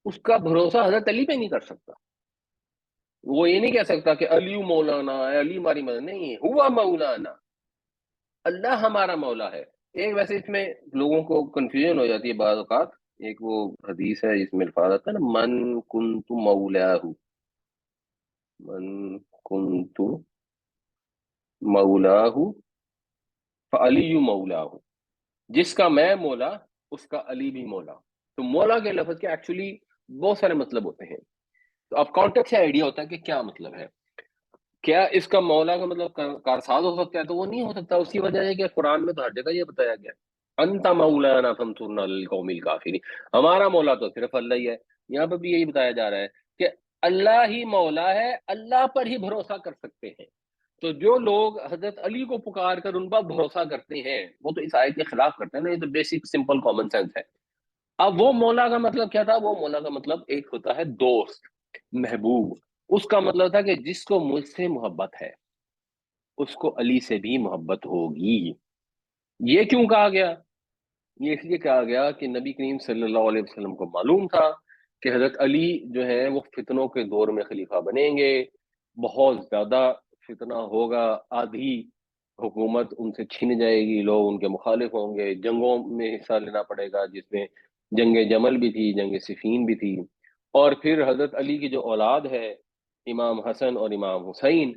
اس کا بھروسہ حضرت علی پہ نہیں کر سکتا۔ وہ یہ نہیں کہہ سکتا کہ علی مولانا ہے، علی ہماری مدد نہیں، ہوا مولانا، اللہ ہمارا مولا ہے۔ ایک ویسے اس میں لوگوں کو کنفیوژن ہو جاتی ہے بعض اوقات، ایک وہ حدیث ہے جس میں الفاظ آتا ہے نا، من کنت مولاہ، من کنت مولاہ فعلی مولاہ، جس کا میں مولا اس کا علی بھی مولا۔ تو مولا کے لفظ کے ایکچولی بہت سارے مطلب ہوتے ہیں، تو اب کانٹیکٹ سے آئیڈیا ہوتا ہے کہ کیا مطلب ہے۔ کیا اس کا مولا کا مطلب کارساز ہو سکتا ہے؟ تو وہ نہیں ہو سکتا، اسی وجہ ہے کہ قرآن میں تو ہر جگہ یہ بتایا گیا، انت مولانا فانصرنا علی القوم الکافرین، ہمارا مولا تو صرف اللہ ہی ہے۔ یہاں پہ بھی یہی بتایا جا رہا ہے کہ اللہ ہی مولا ہے، اللہ پر ہی بھروسہ کر سکتے ہیں۔ تو جو لوگ حضرت علی کو پکار کر ان پر بھروسہ کرتے ہیں وہ تو اس آیت کے خلاف کرتے ہیں نا، یہ تو بیسک سمپل کامن سینس ہے۔ اب وہ مولا کا مطلب کیا تھا؟ وہ مولا کا مطلب ایک ہوتا ہے دوست، محبوب، اس کا مطلب تھا کہ جس کو مجھ سے محبت ہے اس کو علی سے بھی محبت ہوگی۔ یہ کیوں کہا گیا؟ یہ اس لیے کہا گیا کہ نبی کریم صلی اللہ علیہ وسلم کو معلوم تھا کہ حضرت علی جو ہے وہ فتنوں کے دور میں خلیفہ بنیں گے، بہت زیادہ فتنہ ہوگا، آدھی حکومت ان سے چھن جائے گی، لوگ ان کے مخالف ہوں گے، جنگوں میں حصہ لینا پڑے گا، جس میں جنگ جمل بھی تھی، جنگ صفین بھی تھی، اور پھر حضرت علی کی جو اولاد ہے امام حسن اور امام حسین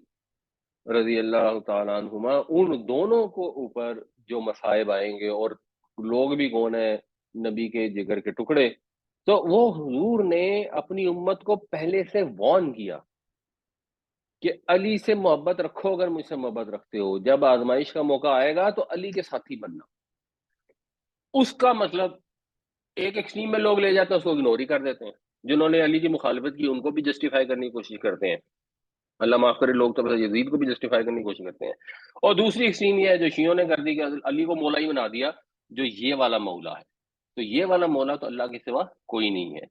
رضی اللہ تعالیٰ عنہما، ان دونوں کو اوپر جو مصائب آئیں گے، اور لوگ بھی کون ہیں؟ نبی کے جگر کے ٹکڑے۔ تو وہ حضور نے اپنی امت کو پہلے سے وارن کیا کہ علی سے محبت رکھو، اگر مجھ سے محبت رکھتے ہو، جب آزمائش کا موقع آئے گا تو علی کے ساتھی بننا۔ اس کا مطلب ایک ایکسٹریم میں لوگ لے جاتے ہیں، اس کو اگنور ہی کر دیتے ہیں، جنہوں نے علی کی مخالفت کی ان کو بھی جسٹیفائی کرنے کی کوشش کرتے ہیں، اللہ معاف کرے، لوگ تو بس یزید کو بھی جسٹیفائی کرنے کی کوشش کرتے ہیں۔ اور دوسری ایکسٹریم یہ ہے جو شیعوں نے کر دی کہ علی کو مولا ہی بنا دیا، جو یہ والا مولا ہے۔ تو یہ والا مولا تو اللہ کے سوا کوئی نہیں ہے۔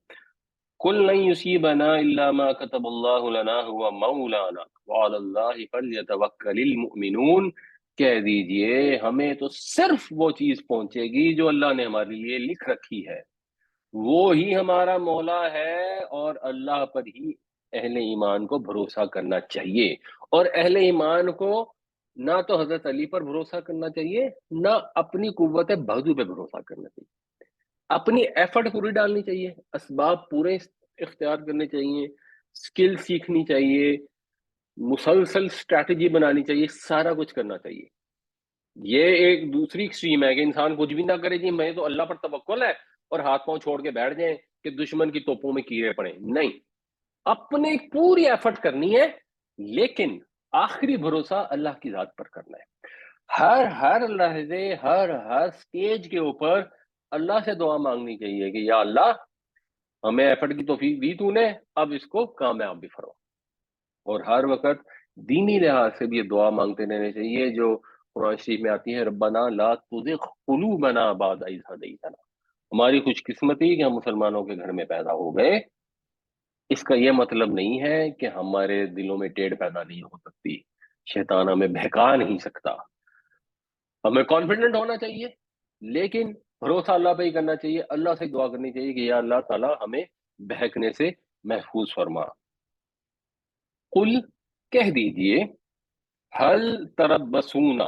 قل لن یصیبنا الا ما كتب اللہ لنا هو مولانا وعلى اللہ فلیتوکل المؤمنون، کہہ دیجئے ہمیں تو صرف وہ چیز پہنچے گی جو اللہ نے ہمارے لیے لکھ رکھی ہے، وہ ہی ہمارا مولا ہے، اور اللہ پر ہی اہل ایمان کو بھروسہ کرنا چاہیے۔ اور اہل ایمان کو نہ تو حضرت علی پر بھروسہ کرنا چاہیے، نہ اپنی قوت بازو پہ بھروسہ کرنا چاہیے، اپنی ایفرٹ پوری ڈالنی چاہیے، اسباب پورے اختیار کرنے چاہیے، سکل سیکھنی چاہیے، مسلسل اسٹریٹجی بنانی چاہیے، سارا کچھ کرنا چاہیے۔ یہ ایک دوسری ایکسٹریم ہے کہ انسان کچھ بھی نہ کرے، جی میں تو اللہ پر توکل ہے، اور ہاتھ پاؤں چھوڑ کے بیٹھ جائیں کہ دشمن کی توپوں میں کیڑے پڑیں۔ نہیں، اپنی پوری ایفرٹ کرنی ہے، لیکن آخری بھروسہ اللہ کی ذات پر کرنا ہے۔ ہر لحظے، ہر سٹیج کے اوپر اللہ سے دعا مانگنی چاہیے کہ یا اللہ ہمیں ایفرٹ کی توفیق دی تو نے، اب اس کو کامیاب بھی فرما۔ اور ہر وقت دینی لحاظ سے بھی یہ دعا مانگتے رہنے چاہیے، جو قرآن شریف میں آتی ہے ربنا لا تزغ قلوبنا بعد اذ ہدیتنا، ہماری خوش قسمتی کہ ہم مسلمانوں کے گھر میں پیدا ہو گئے، اس کا یہ مطلب نہیں ہے کہ ہمارے دلوں میں ٹیڑھ پیدا نہیں ہو سکتی، شیطان ہمیں بہکا نہیں سکتا، ہمیں کانفیڈنٹ ہونا چاہیے، لیکن بھروسہ اللہ پہ ہی کرنا چاہیے، اللہ سے دعا کرنی چاہیے کہ یا اللہ تعالی ہمیں بہکنے سے محفوظ فرما۔ قل کہہ دیجئے، حل تربصون،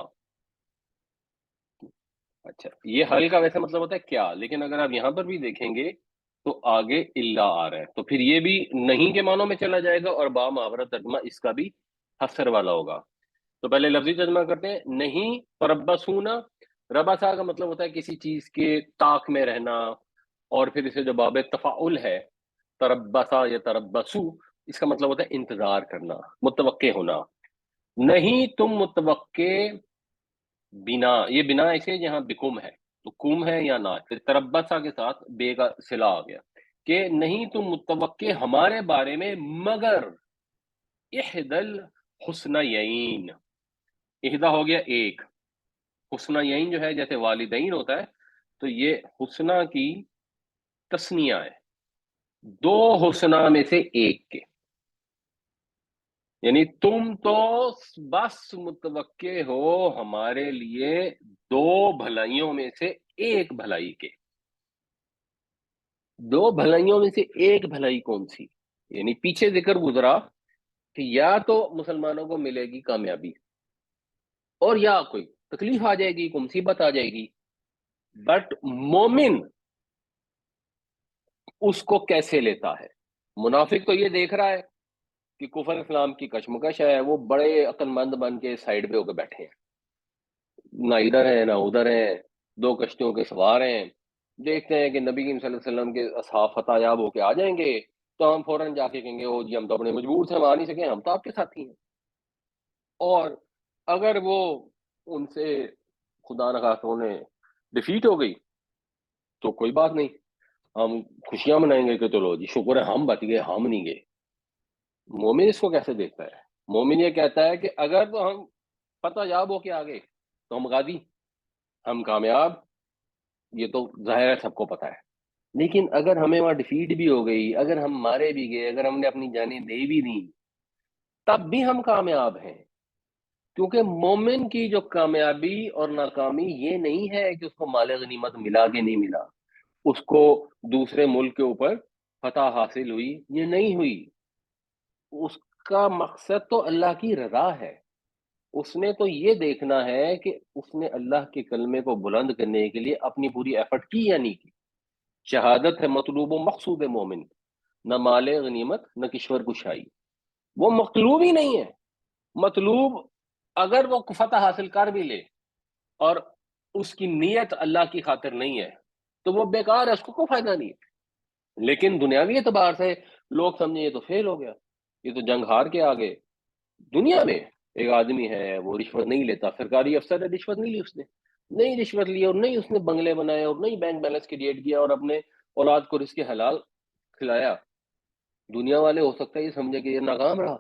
اچھا یہ حل کا ویسے مطلب ہوتا ہے کیا، لیکن اگر آپ یہاں پر بھی دیکھیں گے تو آگے الا آ رہا ہے، تو پھر یہ بھی نہیں کے معنوں میں چلا جائے گا، اور با محاورہ ترجمہ اس کا بھی حسر والا ہوگا۔ تو پہلے لفظی ترجمہ کرتے ہیں، نہیں تربصون، ربصا کا مطلب ہوتا ہے کسی چیز کے طاق میں رہنا، اور پھر اسے جو باب تفاعل ہے تربصا یا تربصو، اس کا مطلب ہوتا ہے انتظار کرنا، متوقع ہونا، نہیں تم متوقع بنا، یہ بنا ایسے جہاں بکم ہے تو کم ہے یا نہ، پھر تربصا کے ساتھ بے کا صلہ آ گیا کہ نہیں تم متوقع ہمارے بارے میں مگر احدل حسنیین، احدا ہو گیا ایک، حسنیین جو ہے جیسے والدین ہوتا ہے تو یہ حسنہ کی تسنیہ ہے، دو حسنہ میں سے ایک کے، یعنی تم تو بس متوقع ہو ہمارے لیے دو بھلائیوں میں سے ایک بھلائی کے، دو بھلائیوں میں سے ایک بھلائی کون سی، یعنی پیچھے ذکر گزرا کہ یا تو مسلمانوں کو ملے گی کامیابی، اور یا کوئی تکلیف آ جائے گی، کوئی مصیبت آ جائے گی، بٹ مومن اس کو کیسے لیتا ہے؟ منافق تو یہ دیکھ رہا ہے کہ کفر اسلام کی کشمکش ہے، وہ بڑے عقل مند بن کے سائڈ پہ ہو کے بیٹھے ہیں، نہ ادھر ہیں نہ ادھر ہیں، دو کشتیوں کے سوار ہیں، دیکھتے ہیں کہ نبی کریم صلی اللہ علیہ وسلم کے اصحاب فتح یاب ہو کے آ جائیں گے تو ہم فوراً جا کے کہیں گے او جی ہم تو اپنے مجبور سے ہم آ نہیں سکے، ہم تو آپ کے ساتھی ہیں، اور اگر وہ ان سے خدا نخواستہ انہیں ڈیفیٹ ہو گئی تو کوئی بات نہیں، ہم خوشیاں منائیں گے کہ چلو جی شکر ہے ہم بچ گئے، ہم نہیں گئے۔ مومن اس کو کیسے دیکھتا ہے؟ مومن یہ کہتا ہے کہ اگر تو ہم فتح یاب ہو کے آ گئے تو ہم غازی، ہم کامیاب، یہ تو ظاہر ہے سب کو پتا ہے، لیکن اگر ہمیں وہاں ڈیفیٹ بھی ہو گئی، اگر ہم مارے بھی گئے، اگر ہم نے اپنی جانیں دے بھی دی، تب بھی ہم کامیاب ہیں، کیونکہ مومن کی جو کامیابی اور ناکامی یہ نہیں ہے کہ اس کو مال غنیمت ملا کہ نہیں ملا، اس کو دوسرے ملک کے اوپر فتح حاصل ہوئی یہ نہیں ہوئی، اس کا مقصد تو اللہ کی رضا ہے، اس نے تو یہ دیکھنا ہے کہ اس نے اللہ کے کلمے کو بلند کرنے کے لیے اپنی پوری ایفرٹ کی یا نہیں کی، شہادت ہے مطلوب و مقصود مومن، نہ مال غنیمت نہ کشور کشائی، وہ مطلوب ہی نہیں ہے، مطلوب اگر وہ فتح حاصل کر بھی لے اور اس کی نیت اللہ کی خاطر نہیں ہے تو وہ بیکار ہے، اس کو کوئی فائدہ نہیں ہے، لیکن دنیاوی اعتبار سے لوگ سمجھیں یہ تو فیل ہو گیا، یہ تو جنگ ہار کے آگے، دنیا میں ایک آدمی ہے وہ رشوت نہیں لیتا، سرکاری افسر ہے، رشوت نہیں لی اس نے، نہیں رشوت لی اور نہیں اس نے بنگلے بنائے اور نہیں بینک بیلنس کریٹ کیا اور اپنے اولاد کو رزق حلال کھلایا، دنیا والے ہو سکتا ہے یہ سمجھے کہ یہ ناکام رہا،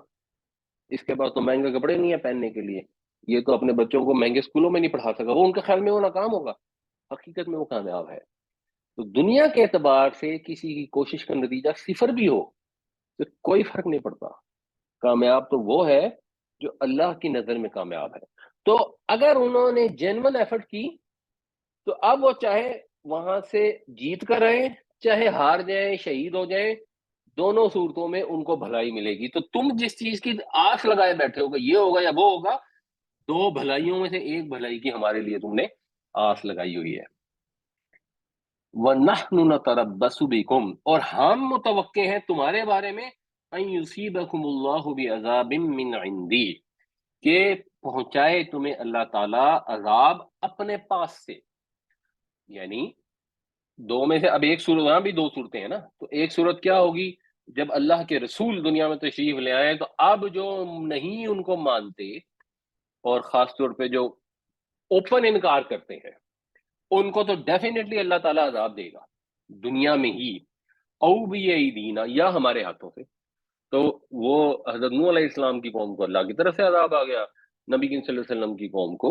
اس کے پاس تو مہنگے کپڑے نہیں ہیں پہننے کے لیے، یہ تو اپنے بچوں کو مہنگے اسکولوں میں نہیں پڑھا سکا، وہ ان کے خیال میں وہ ناکام ہوگا، حقیقت میں وہ کامیاب ہے۔ تو دنیا کے اعتبار سے کسی کی کوشش کا نتیجہ صفر بھی ہو تو کوئی فرق نہیں پڑتا، کامیاب تو وہ ہے جو اللہ کی نظر میں کامیاب ہے۔ تو اگر انہوں نے جینون ایفرٹ کی تو اب وہ چاہے وہاں سے جیت کر رہے، چاہے ہار جائیں، شہید ہو جائیں، دونوں صورتوں میں ان کو بھلائی ملے گی۔ تو تم جس چیز کی آس لگائے بیٹھے ہو کہ یہ ہوگا یا وہ ہوگا، دو بھلائیوں میں سے ایک بھلائی کی ہمارے لیے تم نے آس لگائی ہوئی ہے۔ وَنَحْنُ نَتَرَبَّصُ بِكُمْ، اور ہم متوقع ہیں تمہارے بارے میں، أَن يُصِيبَكُمُ اللَّهُ بِعَذَابٍ مِّنْ عِنْدِهِ، کہ پہنچائے تمہیں اللہ تعالیٰ عذاب اپنے پاس سے، یعنی دو میں سے اب ایک صورت، وہاں بھی دو صورتیں ہیں نا، تو ایک صورت کیا ہوگی جب اللہ کے رسول دنیا میں تشریف لے آئے تو اب جو نہیں ان کو مانتے اور خاص طور پہ جو اوپن انکار کرتے ہیں ان کو تو ڈیفینیٹلی اللہ تعالیٰ عذاب دے گا دنیا میں ہی، او بیدینا، یا ہمارے ہاتھوں سے۔ تو وہ حضرت نوح علیہ السلام کی قوم کو اللہ کی طرف سے عذاب آ گیا، نبی کریم صلی اللہ علیہ وسلم کی قوم کو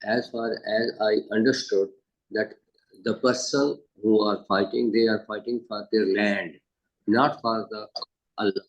as far as I understood that the person who are fighting, they are fighting for their land, not for the Allah.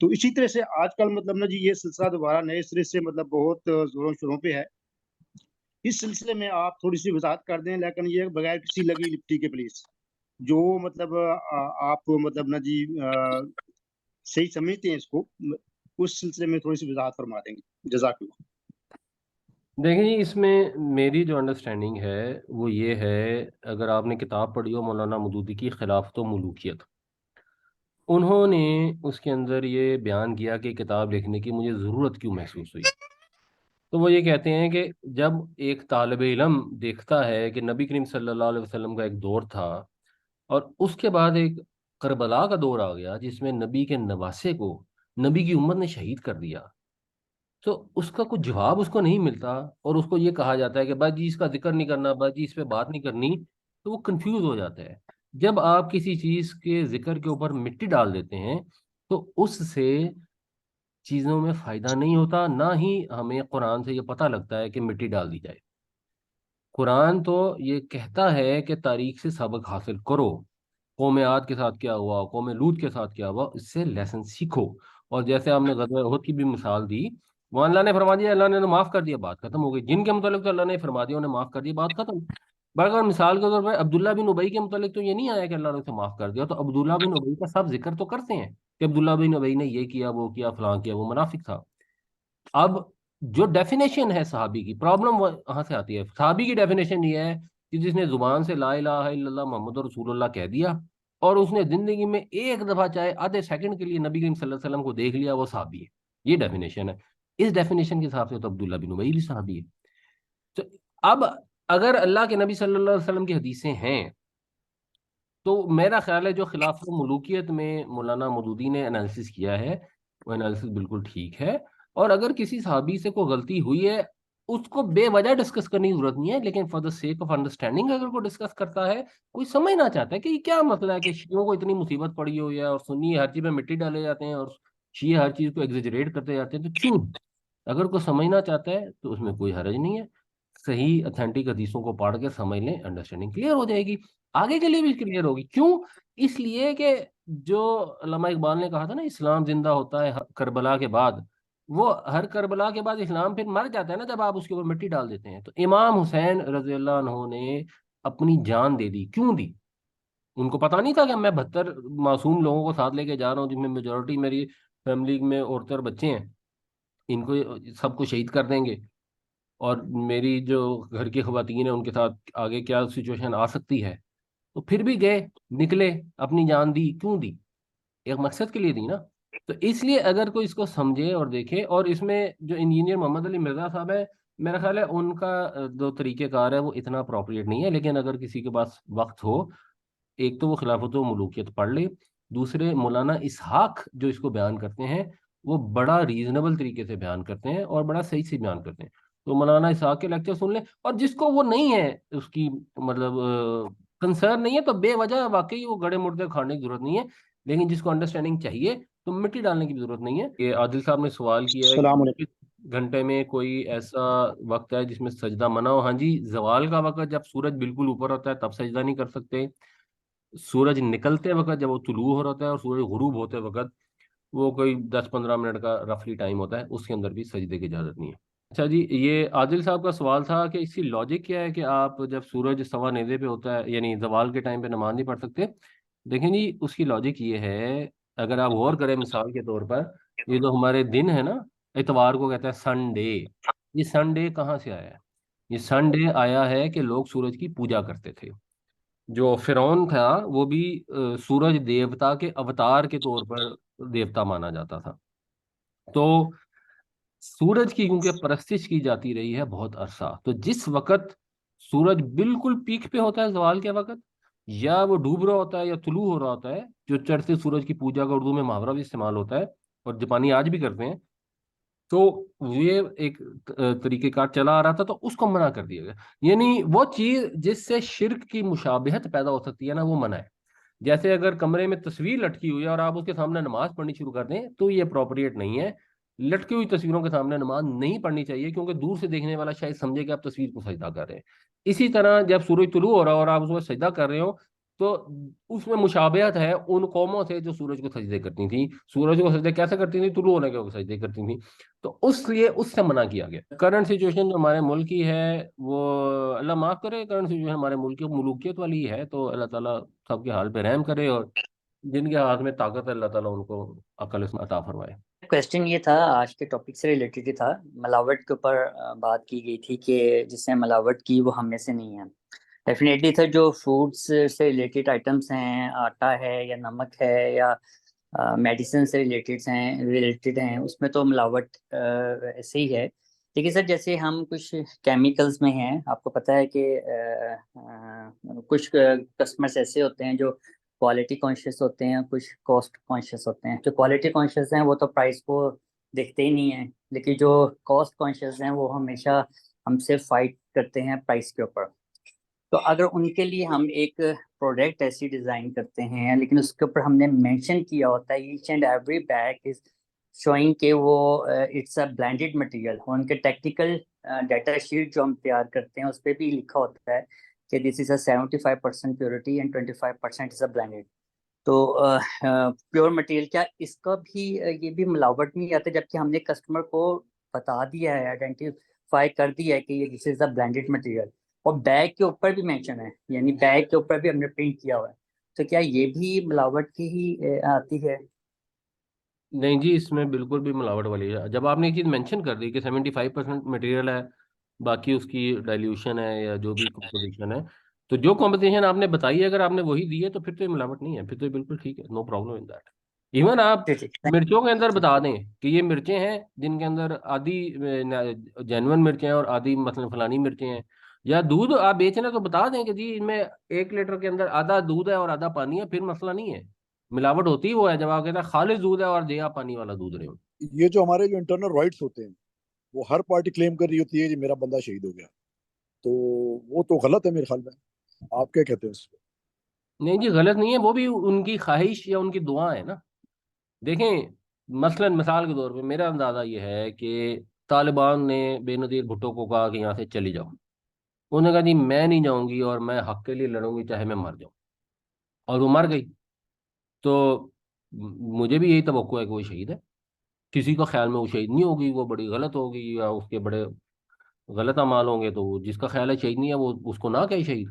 تو اسی طرح سے آج کل مطلب نا جی یہ سلسلہ دوبارہ نئے سرے سے مطلب بہت زوروں شوروں پہ ہے. اس سلسلے میں آپ تھوڑی سی وضاحت کر دیں، لیکن یہ بغیر کسی لگی لپٹی کے پلیز، جو مطلب آپ مطلب نا جی صحیح سمجھتے ہیں اس کو، اس سلسلے میں تھوڑی سی وضاحت فرما دیں گے. جزاک اللہ. دیکھیں جی، اس میں میری جو انڈرسٹینڈنگ ہے وہ یہ ہے، اگر آپ نے کتاب پڑھی ہو مولانا مودودی کی خلافت و ملوکیت، انہوں نے اس کے اندر یہ بیان کیا کہ کتاب لکھنے کی مجھے ضرورت کیوں محسوس ہوئی. تو وہ یہ کہتے ہیں کہ جب ایک طالب علم دیکھتا ہے کہ نبی کریم صلی اللہ علیہ وسلم کا ایک دور تھا اور اس کے بعد ایک کربلا کا دور آ گیا جس میں نبی کے نواسے کو نبی کی امت نے شہید کر دیا، تو اس کا کوئی جواب اس کو نہیں ملتا، اور اس کو یہ کہا جاتا ہے کہ بس جی اس کا ذکر نہیں کرنا، بس جی اس پہ بات نہیں کرنی، تو وہ کنفیوز ہو جاتا ہے. جب آپ کسی چیز کے ذکر کے اوپر مٹی ڈال دیتے ہیں تو اس سے چیزوں میں فائدہ نہیں ہوتا، نہ ہی ہمیں قرآن سے یہ پتہ لگتا ہے کہ مٹی ڈال دی جائے. قرآن تو یہ کہتا ہے کہ تاریخ سے سبق حاصل کرو، قوم عاد کے ساتھ کیا ہوا، قوم لوط کے ساتھ کیا ہوا، اس سے لیسن سیکھو. اور جیسے ہم نے غزوہ احد کی بھی مثال دی، وہ اللہ نے فرما دیا، اللہ نے معاف کر دیا، بات ختم ہو گئی. جن کے متعلق تو اللہ نے فرما دیا، انہیں معاف کر دیا، بات ختم. اگر مثال کے طور پر عبداللہ بن ابی کے متعلق تو یہ نہیں آیا کہ اللہ نے اسے معاف کر دیا، تو عبداللہ بن ابی کا سب ذکر تو کرتے ہیں کہ عبداللہ بن ابی نے یہ کیا، وہ کیا، فلاں کیا، وہ منافق تھا. اب جو ڈیفینیشن ہے صحابی کی، پرابلم وہاں سے آتی ہے. صحابی کی ڈیفینیشن یہ ہے کہ جس نے زبان سے لا الہ الا اللہ محمد رسول اللہ کہہ دیا اور اس نے زندگی میں ایک دفعہ چاہے آدھے سیکنڈ کے لیے نبی کریم صلی اللہ علیہ وسلم کو دیکھ لیا، وہ صحابی ہے. یہ ڈیفینیشن ہے. اس ڈیفینیشن کے حساب سے تو عبداللہ بن ابی بھی صحابی ہے. تو اب اگر اللہ کے نبی صلی اللہ علیہ وسلم کی حدیثیں ہیں تو میرا خیال ہے جو خلافت و ملوکیت میں مولانا مودودی نے انالیسس کیا ہے وہ انالیسس بالکل ٹھیک ہے. اور اگر کسی صحابی سے کوئی غلطی ہوئی ہے اس کو بے وجہ ڈسکس کرنے کی ضرورت نہیں ہے، لیکن for the sake of understanding اگر کوئی ڈسکس کرتا ہے، کوئی سمجھنا چاہتا ہے کہ یہ کیا مسئلہ ہے کہ شیعوں کو اتنی مصیبت پڑی ہوئی ہے اور سنی ہر چیز میں مٹی ڈالے جاتے ہیں اور شیعہ ہر چیز کو ایگزیجریٹ کرتے جاتے ہیں، تو کیوں؟ اگر کوئی سمجھنا چاہتا ہے تو اس میں کوئی حرج نہیں ہے. صحیح اتھینٹک حدیثوں کو پڑھ کے سمجھ لیں، انڈرسٹینڈنگ کلیئر ہو جائے گی، آگے کے لیے بھی کلیئر ہوگی. کیوں؟ اس لیے کہ جو علامہ اقبال نے کہا تھا نا، اسلام زندہ ہوتا ہے کربلا کے بعد، وہ ہر کربلا کے بعد اسلام پھر مر جاتا ہے نا جب آپ اس کے اوپر مٹی ڈال دیتے ہیں. تو امام حسین رضی اللہ عنہ نے اپنی جان دے دی. کیوں دی؟ ان کو پتا نہیں تھا کہ میں 72 معصوم لوگوں کو ساتھ لے کے جا رہا ہوں جن میں میجورٹی میری فیملی میں عورتیں اور بچے ہیں، ان کو سب کو شہید کر دیں گے، اور میری جو گھر کی خواتین ہیں ان کے ساتھ آگے کیا سچویشن آ سکتی ہے. تو پھر بھی گئے، نکلے، اپنی جان دی. کیوں دی؟ ایک مقصد کے لیے دی نا. تو اس لیے اگر کوئی اس کو سمجھے اور دیکھے، اور اس میں جو انجینئر محمد علی مرزا صاحب ہے، میرا خیال ہے ان کا جو طریقہ کار ہے وہ اتنا اپروپریٹ نہیں ہے، لیکن اگر کسی کے پاس وقت ہو، ایک تو وہ خلافت و ملوکیت پڑھ لے، دوسرے مولانا اسحاق جو اس کو بیان کرتے ہیں وہ بڑا ریزنیبل طریقے سے بیان کرتے ہیں اور بڑا صحیح سے بیان کرتے ہیں. تو مولانا اسحاق کے لیکچر سن لیں، اور جس کو وہ نہیں ہے، اس کی مطلب کنسرن نہیں ہے، تو بے وجہ واقعی وہ گڑے مردے کھانے کی ضرورت نہیں ہے. لیکن جس کو انڈرسٹینڈنگ چاہیے تو مٹی ڈالنے کی ضرورت نہیں ہے. یہ عادل صاحب نے سوال کیا ہے السلام کہ گھنٹے میں کوئی ایسا وقت ہے جس میں سجدہ منع ہو. ہاں جی، زوال کا وقت جب سورج بالکل اوپر ہوتا ہے تب سجدہ نہیں کر سکتے. سورج نکلتے وقت جب وہ طلوع ہو رہا ہے اور سورج غروب ہوتے وقت وہ کوئی 10-15 منٹ کا رفلی ٹائم ہوتا ہے، اس کے اندر بھی سجدے کی اجازت نہیں ہے. اچھا جی، یہ عادل صاحب کا سوال تھا کہ اس کی لاجک کیا ہے کہ آپ جب سورج سوا نیزے پہ ہوتا ہے یعنی زوال کے ٹائم پہ نماز نہیں پڑھ سکتے. دیکھیں جی، اس کی لاجک یہ ہے، اگر آپ غور کریں مثال کے طور پر، یہ جو ہمارے دن ہے نا، اتوار کو کہتے ہیں سنڈے، یہ سنڈے کہاں سے آیا ہے؟ یہ سنڈے آیا ہے کہ لوگ سورج کی پوجا کرتے تھے. جو فرعون تھا وہ بھی سورج دیوتا کے اوتار کے طور پر دیوتا مانا جاتا تھا. تو سورج کی کیونکہ پرستش کی جاتی رہی ہے بہت عرصہ، تو جس وقت سورج بالکل پیک پہ ہوتا ہے زوال کے وقت، یا وہ ڈوب رہا ہوتا ہے یا طلوع ہو رہا ہوتا ہے، جو چڑھتے سورج کی پوجا کا اردو میں محاورہ بھی استعمال ہوتا ہے اور جاپانی آج بھی کرتے ہیں، تو یہ ایک طریقہ کار چلا آ رہا تھا، تو اس کو منع کر دیا گیا. یعنی وہ چیز جس سے شرک کی مشابہت پیدا ہو سکتی ہے نا، وہ منع ہے. جیسے اگر کمرے میں تصویر لٹکی ہوئی ہے اور آپ اس کے سامنے نماز پڑھنی شروع کر دیں تو یہ اپروپریٹ نہیں ہے. لٹکی ہوئی تصویروں کے سامنے نماز نہیں پڑھنی چاہیے، کیونکہ دور سے دیکھنے والا شاید سمجھے کہ آپ تصویر کو سجدہ کر رہے ہیں. اسی طرح جب سورج طلوع ہو رہا ہو اور آپ اس میں سجدہ کر رہے ہو تو اس میں مشابہت ہے ان قوموں سے جو سورج کو سجدے کرتی تھیں. سورج کو سجدے کیسے کرتی تھیں؟ طلوع ہونے کے سجدے کرتی تھیں. تو اس لیے اس سے منع کیا گیا. کرنٹ سچویشن جو ہمارے ملک کی ہے وہ اللہ معاف کرے، کرنٹ سچویشن ہمارے ملک کی ملوکیت والی ہے، تو اللہ تعالیٰ سب کے حال پہ رحم کرے، اور جن کے ہاتھ میں طاقت ہے اللہ تعالیٰ ان کو عقل اس میں عطا فرمائے. کوشچن یہ تھا، آج کے ٹاپک سے ریلیٹڈ ہی تھا، ملاوٹ کے اوپر بات کی گئی تھی کہ جس نے ملاوٹ کی وہ ہم میں سے نہیں ہے. ڈیفینیٹلی سر جو فوڈس سے ریلیٹڈ آئٹمس ہیں، آٹا ہے یا نمک ہے یا میڈیسن سے ریلیٹڈ ہیں، اس میں تو ملاوٹ ایسے ہی ہے. لیکن سر جیسے ہم کچھ کیمیکلز میں ہیں، آپ کو پتہ ہے کہ کچھ کسٹمرس ایسے ہوتے ہیں جو کوالٹی کانشیس ہوتے ہیں، کچھ کاسٹ کانشیس ہوتے ہیں. جو کوالٹی کانشیس ہیں وہ تو پرائس کو دیکھتے ہی نہیں ہیں، لیکن جو کاسٹ کانشیس ہیں وہ ہمیشہ ہم سے فائٹ کرتے ہیں پرائس کے اوپر. تو اگر ان کے لیے ہم ایک پروڈکٹ ایسی ڈیزائن کرتے ہیں لیکن اس کے اوپر ہم نے مینشن کیا ہوتا ہے each and every bag is showing کہ وہ اٹس اے بلینڈیڈ مٹیریل، اور ان کے ٹیکنیکل ڈیٹا شیٹ جو ہم تیار کرتے ہیں اس پہ بھی لکھا ہوتا ہے کہ this is a 75% purity and 25% is a blended. تو پیور مٹیریل، کیا اس کا بھی یہ بھی ملاوٹ نہیں آتا جبکہ ہم نے کسٹمر کو بتا دیا ہے، آئیڈینٹیفائی کر دیا ہے کہ یہ دس از اے بلینڈیڈ مٹیریل، اور بیگ کے اوپر بھی مینشن ہے، یعنی بیگ کے اوپر بھی ہم نے پرنٹ کیا ہوا ہے. تو کیا یہ بھی ملاوٹ کی ہی آتی ہے؟ نہیں جی، اس میں بالکل بھی ملاوٹ والی ہے. جب آپ نے ایک چیز مینشن کر دی کہ 75% مٹیریل ہے، باقی اس کی ڈائلیوشن ہے یا جو بھی کمپوزیشن ہے، تو جو کمپوزیشن آپ نے بتائی ہے اگر آپ نے وہی دی ہے تو پھر تو یہ ملاوٹ نہیں ہے، پھر تو یہ بالکل ٹھیک ہے، no problem in that. Even آپ جی جی مرچوں کے اندر بتا دیں کہ یہ مرچیں ہیں جن کے اندر آدھی جینون مرچیں ہیں اور آدھی مثلا فلانی مرچیں ہیں، یا دودھ آپ بیچ رہے ہیں تو بتا دیں کہ جی ان میں 1 لیٹر کے اندر آدھا دودھ ہے اور آدھا پانی ہے، پھر مسئلہ نہیں ہے. ملاوٹ ہوتی وہ ہے جب آپ کہتے ہیں خالص دودھ ہے اور دیا پانی والا دودھ رہے ہو. یہ جو ہمارے جو انٹرنل رائٹس ہوتے ہیں وہ ہر پارٹی کلیم کر رہی ہوتی ہے کہ میرا بندہ شہید ہو گیا، تو وہ تو غلط ہے میرے خیال میں. آپ کیا کہتے ہیں اس پہ؟ نہیں جی غلط نہیں ہے، وہ بھی ان کی خواہش یا ان کی دعا ہے نا. دیکھیں مثلا مثال کے طور پہ میرا اندازہ یہ ہے کہ طالبان نے بے نظیر بھٹو کو کہا کہ یہاں سے چلی جاؤ، انہوں نے کہا جی میں نہیں جاؤں گی اور میں حق کے لیے لڑوں گی چاہے میں مر جاؤں، اور وہ مر گئی. تو مجھے بھی یہی توقع ہے کہ وہ شہید ہے. کسی کا خیال میں وہ شہید نہیں ہوگی، وہ بڑی غلط ہوگی یا اس کے بڑے غلط اعمال ہوں گے، تو جس کا خیال ہے شہید نہیں ہے وہ اس کو نہ کہے شہید.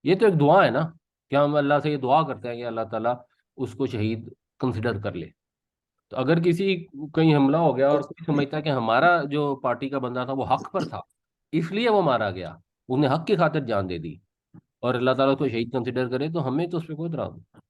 یہ تو ایک دعا ہے نا کہ ہم اللہ سے یہ دعا کرتے ہیں کہ اللہ تعالیٰ اس کو شہید کنسیڈر کر لے. تو اگر کسی کہیں حملہ ہو گیا اور کوئی سمجھتا ہے کہ ہمارا جو پارٹی کا بندہ تھا وہ حق پر تھا اس لیے وہ مارا گیا، اس نے حق کی خاطر جان دے دی، اور اللہ تعالیٰ اس کو شہید کنسیڈر کرے، تو ہمیں تو اس پہ کوئی اعتراض نہیں.